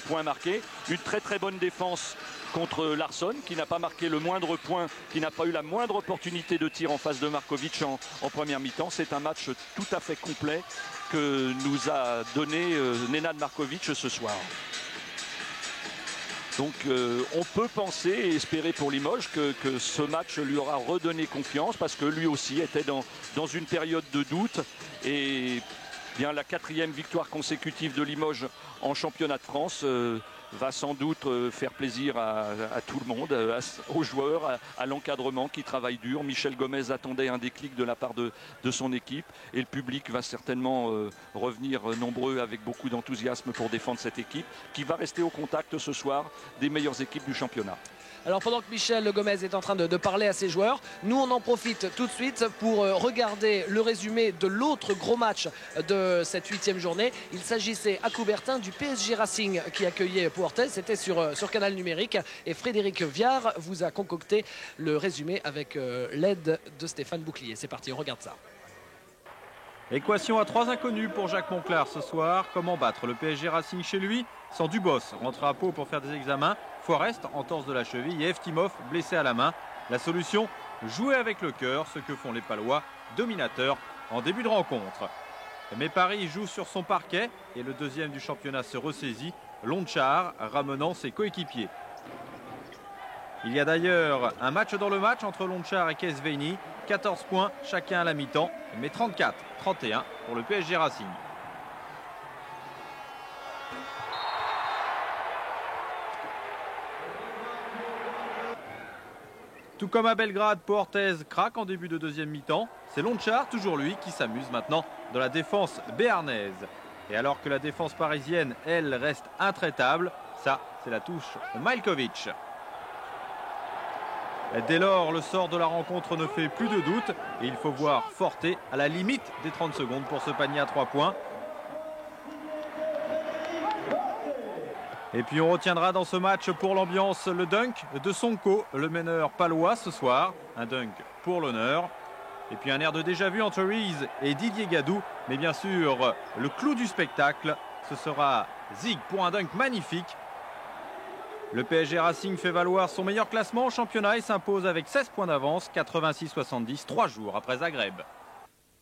points marqués, une très bonne défense contre Larsson qui n'a pas marqué le moindre point, qui n'a pas eu la moindre opportunité de tir en face de Markovic en première mi-temps. C'est un match tout à fait complet que nous a donné Nenad Markovic ce soir. Donc on peut penser et espérer pour Limoges que ce match lui aura redonné confiance parce que lui aussi était dans une période de doute et bien la 4e victoire consécutive de Limoges en championnat de France va sans doute faire plaisir à tout le monde, aux joueurs, à l'encadrement qui travaille dur. Michel Gomez attendait un déclic de la part de son équipe et le public va certainement revenir nombreux avec beaucoup d'enthousiasme pour défendre cette équipe qui va rester au contact ce soir des meilleures équipes du championnat. Alors pendant que Michel Gomez est en train de parler à ses joueurs, nous on en profite tout de suite pour regarder le résumé de l'autre gros match de cette 8e journée. Il s'agissait à Coubertin du PSG Racing qui accueillait Portez. C'était sur Canal Numérique et Frédéric Viard vous a concocté le résumé avec l'aide de Stéphane Bouclier. C'est parti, on regarde ça. Équation à 3 inconnus pour Jacques Monclar ce soir. Comment battre le PSG Racing chez lui sans Dubos, rentré à Pau pour faire des examens, Forest, entorse de la cheville et Eftimov, blessé à la main. La solution, jouer avec le cœur, ce que font les Palois, dominateurs en début de rencontre. Mais Paris joue sur son parquet et le 2e du championnat se ressaisit, Lonchar ramenant ses coéquipiers. Il y a d'ailleurs un match dans le match entre Lonchar et Kesveni, 14 points chacun à la mi-temps, mais 34-31 pour le PSG Racing. Tout comme à Belgrade, Portez craque en début de 2e mi-temps. C'est Lonchar, toujours lui, qui s'amuse maintenant dans la défense béarnaise. Et alors que la défense parisienne, elle, reste intraitable, ça, c'est la touche Maljkovic. Dès lors, le sort de la rencontre ne fait plus de doute et il faut voir Forte à la limite des 30 secondes pour ce panier à 3 points. Et puis on retiendra dans ce match pour l'ambiance le dunk de Sonko, le meneur palois ce soir. Un dunk pour l'honneur. Et puis un air de déjà-vu entre Reese et Didier Gadou. Mais bien sûr, le clou du spectacle, ce sera Zig pour un dunk magnifique. Le PSG Racing fait valoir son meilleur classement en championnat et s'impose avec 16 points d'avance, 86-70, 3 jours après Zagreb.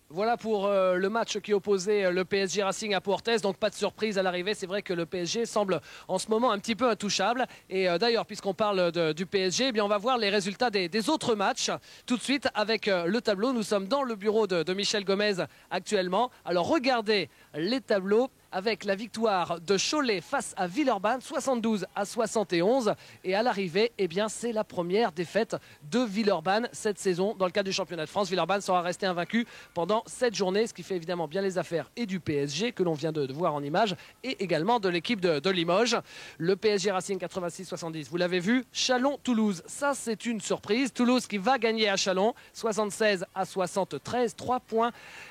Voilà pour le match qui opposait le PSG Racing à Portez. Donc pas de surprise à l'arrivée. C'est vrai que le PSG semble en ce moment un petit peu intouchable. Et d'ailleurs, puisqu'on parle du PSG, eh bien, on va voir les résultats des autres matchs tout de suite avec le tableau. Nous sommes dans le bureau de Michel Gomez actuellement. Alors regardez les tableaux avec la victoire de Cholet face à Villeurbanne, 72-71. Et à l'arrivée, eh bien, c'est la première défaite de Villeurbanne cette saison dans le cadre du championnat de France. Villeurbanne sera resté invaincu pendant 7 journées, ce qui fait évidemment bien les affaires et du PSG que l'on vient de voir en image et également de l'équipe de Limoges. Le PSG Racing 86-70, vous l'avez vu. Chalon-Toulouse, ça c'est une surprise. Toulouse qui va gagner à Chalon, 76-73, 3 points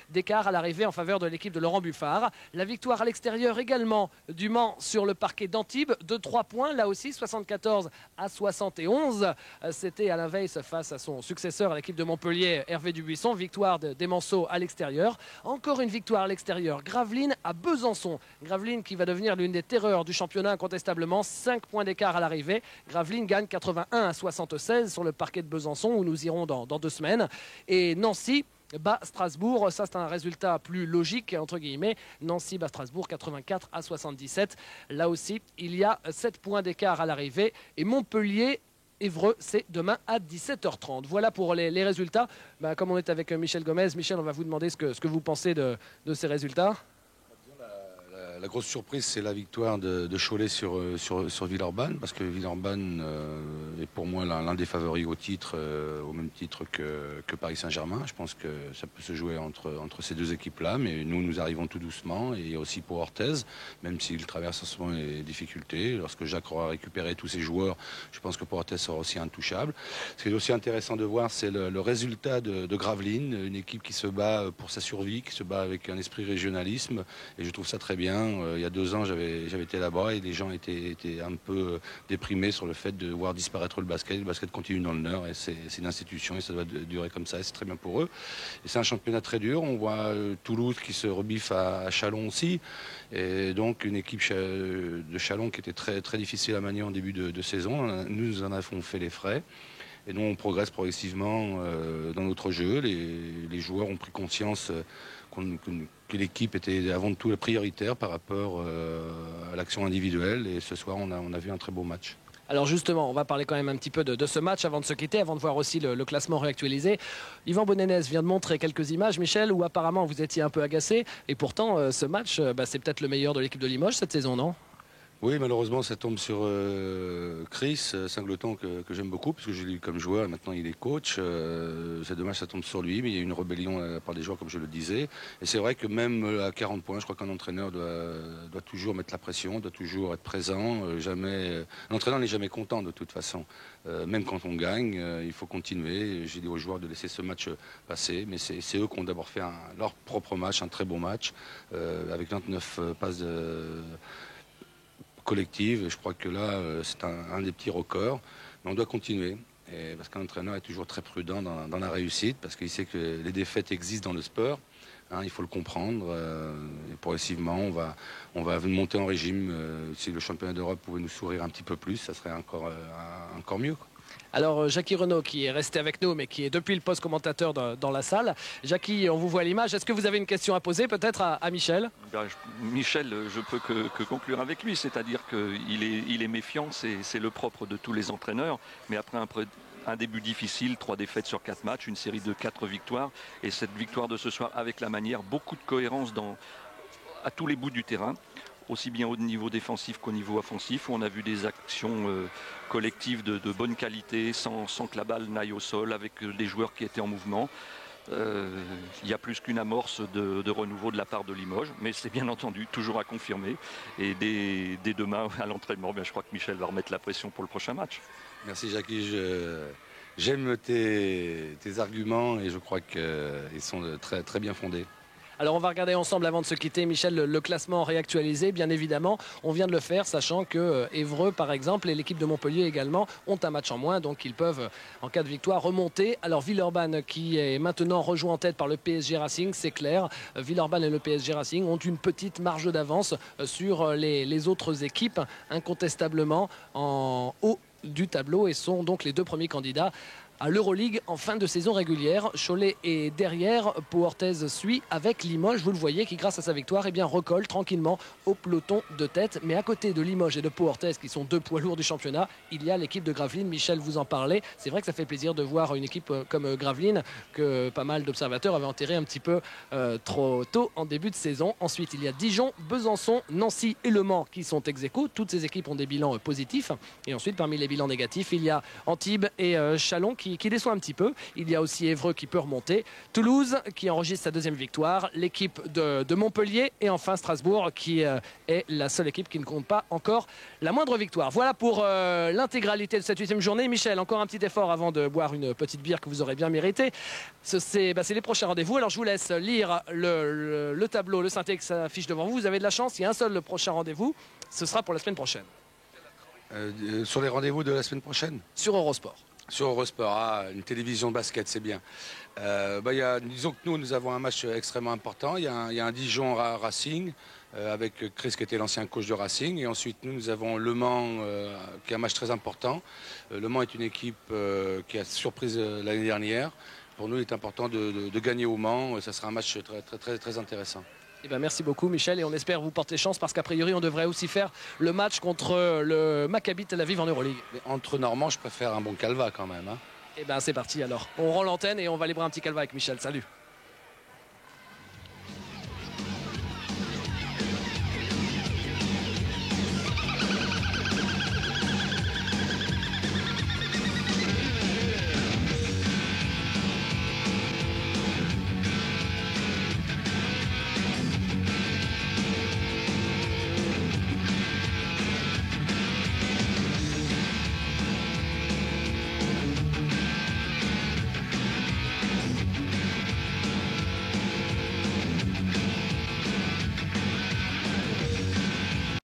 d'écart à l'arrivée en faveur de l'équipe de Laurent Buffard. La victoire à l'extérieur également du Mans sur le parquet d'Antibes de 3 points, là aussi 74-71. C'était Alain Weiss face à son successeur à l'équipe de Montpellier, Hervé Dubuisson. Victoire des Manceaux à l'extérieur. Encore une victoire à l'extérieur. Gravelines à Besançon. Gravelines qui va devenir l'une des terreurs du championnat incontestablement. 5 points d'écart à l'arrivée. Gravelines gagne 81-76 sur le parquet de Besançon où nous irons dans 2 semaines. Et Nancy bat Strasbourg, ça c'est un résultat plus logique entre guillemets. Nancy bat Strasbourg 84-77. Là aussi il y a 7 points d'écart à l'arrivée. Et Montpellier Évreux, c'est demain à 17h30. Voilà pour les résultats. Comme on est avec Michel Gomez, Michel, on va vous demander ce que vous pensez de ces résultats. La grosse surprise, c'est la victoire de Cholet sur Villeurbanne, parce que Villeurbanne est pour moi l'un des favoris au titre, au même titre que Paris Saint-Germain. Je pense que ça peut se jouer entre ces deux équipes-là, mais nous arrivons tout doucement. Et aussi pour Orthez, même s'il traverse en ce moment les difficultés. Lorsque Jacques aura récupéré tous ses joueurs, je pense que pour Orthez sera aussi intouchable. Ce qui est aussi intéressant de voir, c'est le résultat de Gravelines, une équipe qui se bat pour sa survie, qui se bat avec un esprit régionalisme, et je trouve ça très bien. Il y a 2 ans, j'avais été là-bas et les gens étaient un peu déprimés sur le fait de voir disparaître le basket. Le basket continue dans le Nord et c'est une institution et ça doit durer comme ça et c'est très bien pour eux. Et c'est un championnat très dur. On voit Toulouse qui se rebiffe à Châlons aussi. Et donc une équipe de Châlons qui était très, très difficile à manier en début de saison. Nous en avons fait les frais. Et nous, on progresse progressivement dans notre jeu. Les joueurs ont pris conscience que l'équipe était avant tout prioritaire par rapport à l'action individuelle. Et ce soir, on a vu un très beau match. Alors justement, on va parler quand même un petit peu de ce match avant de se quitter, avant de voir aussi le classement réactualisé. Yvan Bonenès vient de montrer quelques images, Michel, où apparemment vous étiez un peu agacé. Et pourtant, ce match, c'est peut-être le meilleur de l'équipe de Limoges cette saison, non ? Oui, malheureusement, ça tombe sur Chris Singleton que j'aime beaucoup, parce que je l'ai eu comme joueur et maintenant il est coach. C'est dommage, ça tombe sur lui, mais il y a eu une rébellion par des joueurs, comme je le disais. Et c'est vrai que même à 40 points, je crois qu'un entraîneur doit toujours mettre la pression, doit toujours être présent. L'entraîneur n'est jamais content de toute façon. Même quand on gagne, il faut continuer. J'ai dit aux joueurs de laisser ce match passer, mais c'est eux qui ont d'abord fait leur propre match, un très bon match, avec 29 passes collective. Je crois que là, c'est un des petits records. Mais on doit continuer. Parce qu'un entraîneur est toujours très prudent dans la réussite, parce qu'il sait que les défaites existent dans le sport. Il faut le comprendre. Et progressivement, on va monter en régime. Si le championnat d'Europe pouvait nous sourire un petit peu plus, ça serait encore mieux, quoi. Alors Jackie Renaud qui est resté avec nous mais qui est depuis le poste commentateur dans la salle. Jackie, on vous voit à l'image. Est-ce que vous avez une question à poser peut-être à Michel ? Michel, je peux que conclure avec lui. C'est-à-dire qu'il est méfiant, c'est le propre de tous les entraîneurs. Mais après un début difficile, 3 défaites sur 4 matchs, une série de 4 victoires. Et cette victoire de ce soir avec la manière, beaucoup de cohérence à tous les bouts du terrain. Aussi bien au niveau défensif qu'au niveau offensif, où on a vu des actions collectives de bonne qualité, sans que la balle n'aille au sol, avec des joueurs qui étaient en mouvement. Il y a plus qu'une amorce de renouveau de la part de Limoges, mais c'est bien entendu toujours à confirmer. Et dès demain à l'entraînement, je crois que Michel va remettre la pression pour le prochain match. Merci Jackie, j'aime tes arguments et je crois qu'ils sont très, très bien fondés. Alors on va regarder ensemble avant de se quitter, Michel, le classement réactualisé, bien évidemment. On vient de le faire, sachant que Évreux, par exemple, et l'équipe de Montpellier également, ont un match en moins, donc ils peuvent, en cas de victoire, remonter. Alors Villeurbanne, qui est maintenant rejoint en tête par le PSG Racing, c'est clair. Villeurbanne et le PSG Racing ont une petite marge d'avance sur les autres équipes, incontestablement en haut du tableau, et sont donc les 2 premiers candidats à l'Euroleague en fin de saison régulière. Cholet est derrière, Pau Orthez suit avec Limoges, vous le voyez, qui grâce à sa victoire recolle tranquillement au peloton de tête. Mais à côté de Limoges et de Pau Orthez, qui sont 2 poids lourds du championnat, il y a l'équipe de Gravelines. Michel vous en parlait. C'est vrai que ça fait plaisir de voir une équipe comme Gravelines, que pas mal d'observateurs avaient enterré un petit peu trop tôt en début de saison. Ensuite, il y a Dijon, Besançon, Nancy et Le Mans qui sont ex-aequo. Toutes ces équipes ont des bilans positifs. Et ensuite, parmi les bilans négatifs, il y a Antibes et Châlons qui qui déçoit un petit peu. Il y a aussi Évreux qui peut remonter. Toulouse qui enregistre sa deuxième victoire. L'équipe de Montpellier. Et enfin Strasbourg qui est la seule équipe qui ne compte pas encore la moindre victoire. Voilà pour l'intégralité de cette 8e journée. Michel, encore un petit effort avant de boire une petite bière que vous aurez bien méritée. C'est les prochains rendez-vous. Alors je vous laisse lire le tableau, le synthé qui s'affiche devant vous. Vous avez de la chance, il y a un seul prochain rendez-vous. Ce sera pour la semaine prochaine. Sur les rendez-vous de la semaine prochaine? Sur Eurosport. Sur Eurosport, une télévision de basket, c'est bien. Disons que nous avons un match extrêmement important. Il y a un Dijon Racing, avec Chris qui était l'ancien coach de Racing. Et ensuite, nous avons Le Mans, qui est un match très important. Le Mans est une équipe qui a surprise l'année dernière. Pour nous, il est important de gagner au Mans. Ça sera un match très intéressant. Eh ben, merci beaucoup Michel et on espère vous porter chance parce qu'a priori on devrait aussi faire le match contre le Maccabi Tel Aviv en Euroleague. Mais entre Normands, je préfère un bon calva quand même. Eh ben c'est parti alors. On rend l'antenne et on va aller boire un petit calva avec Michel. Salut.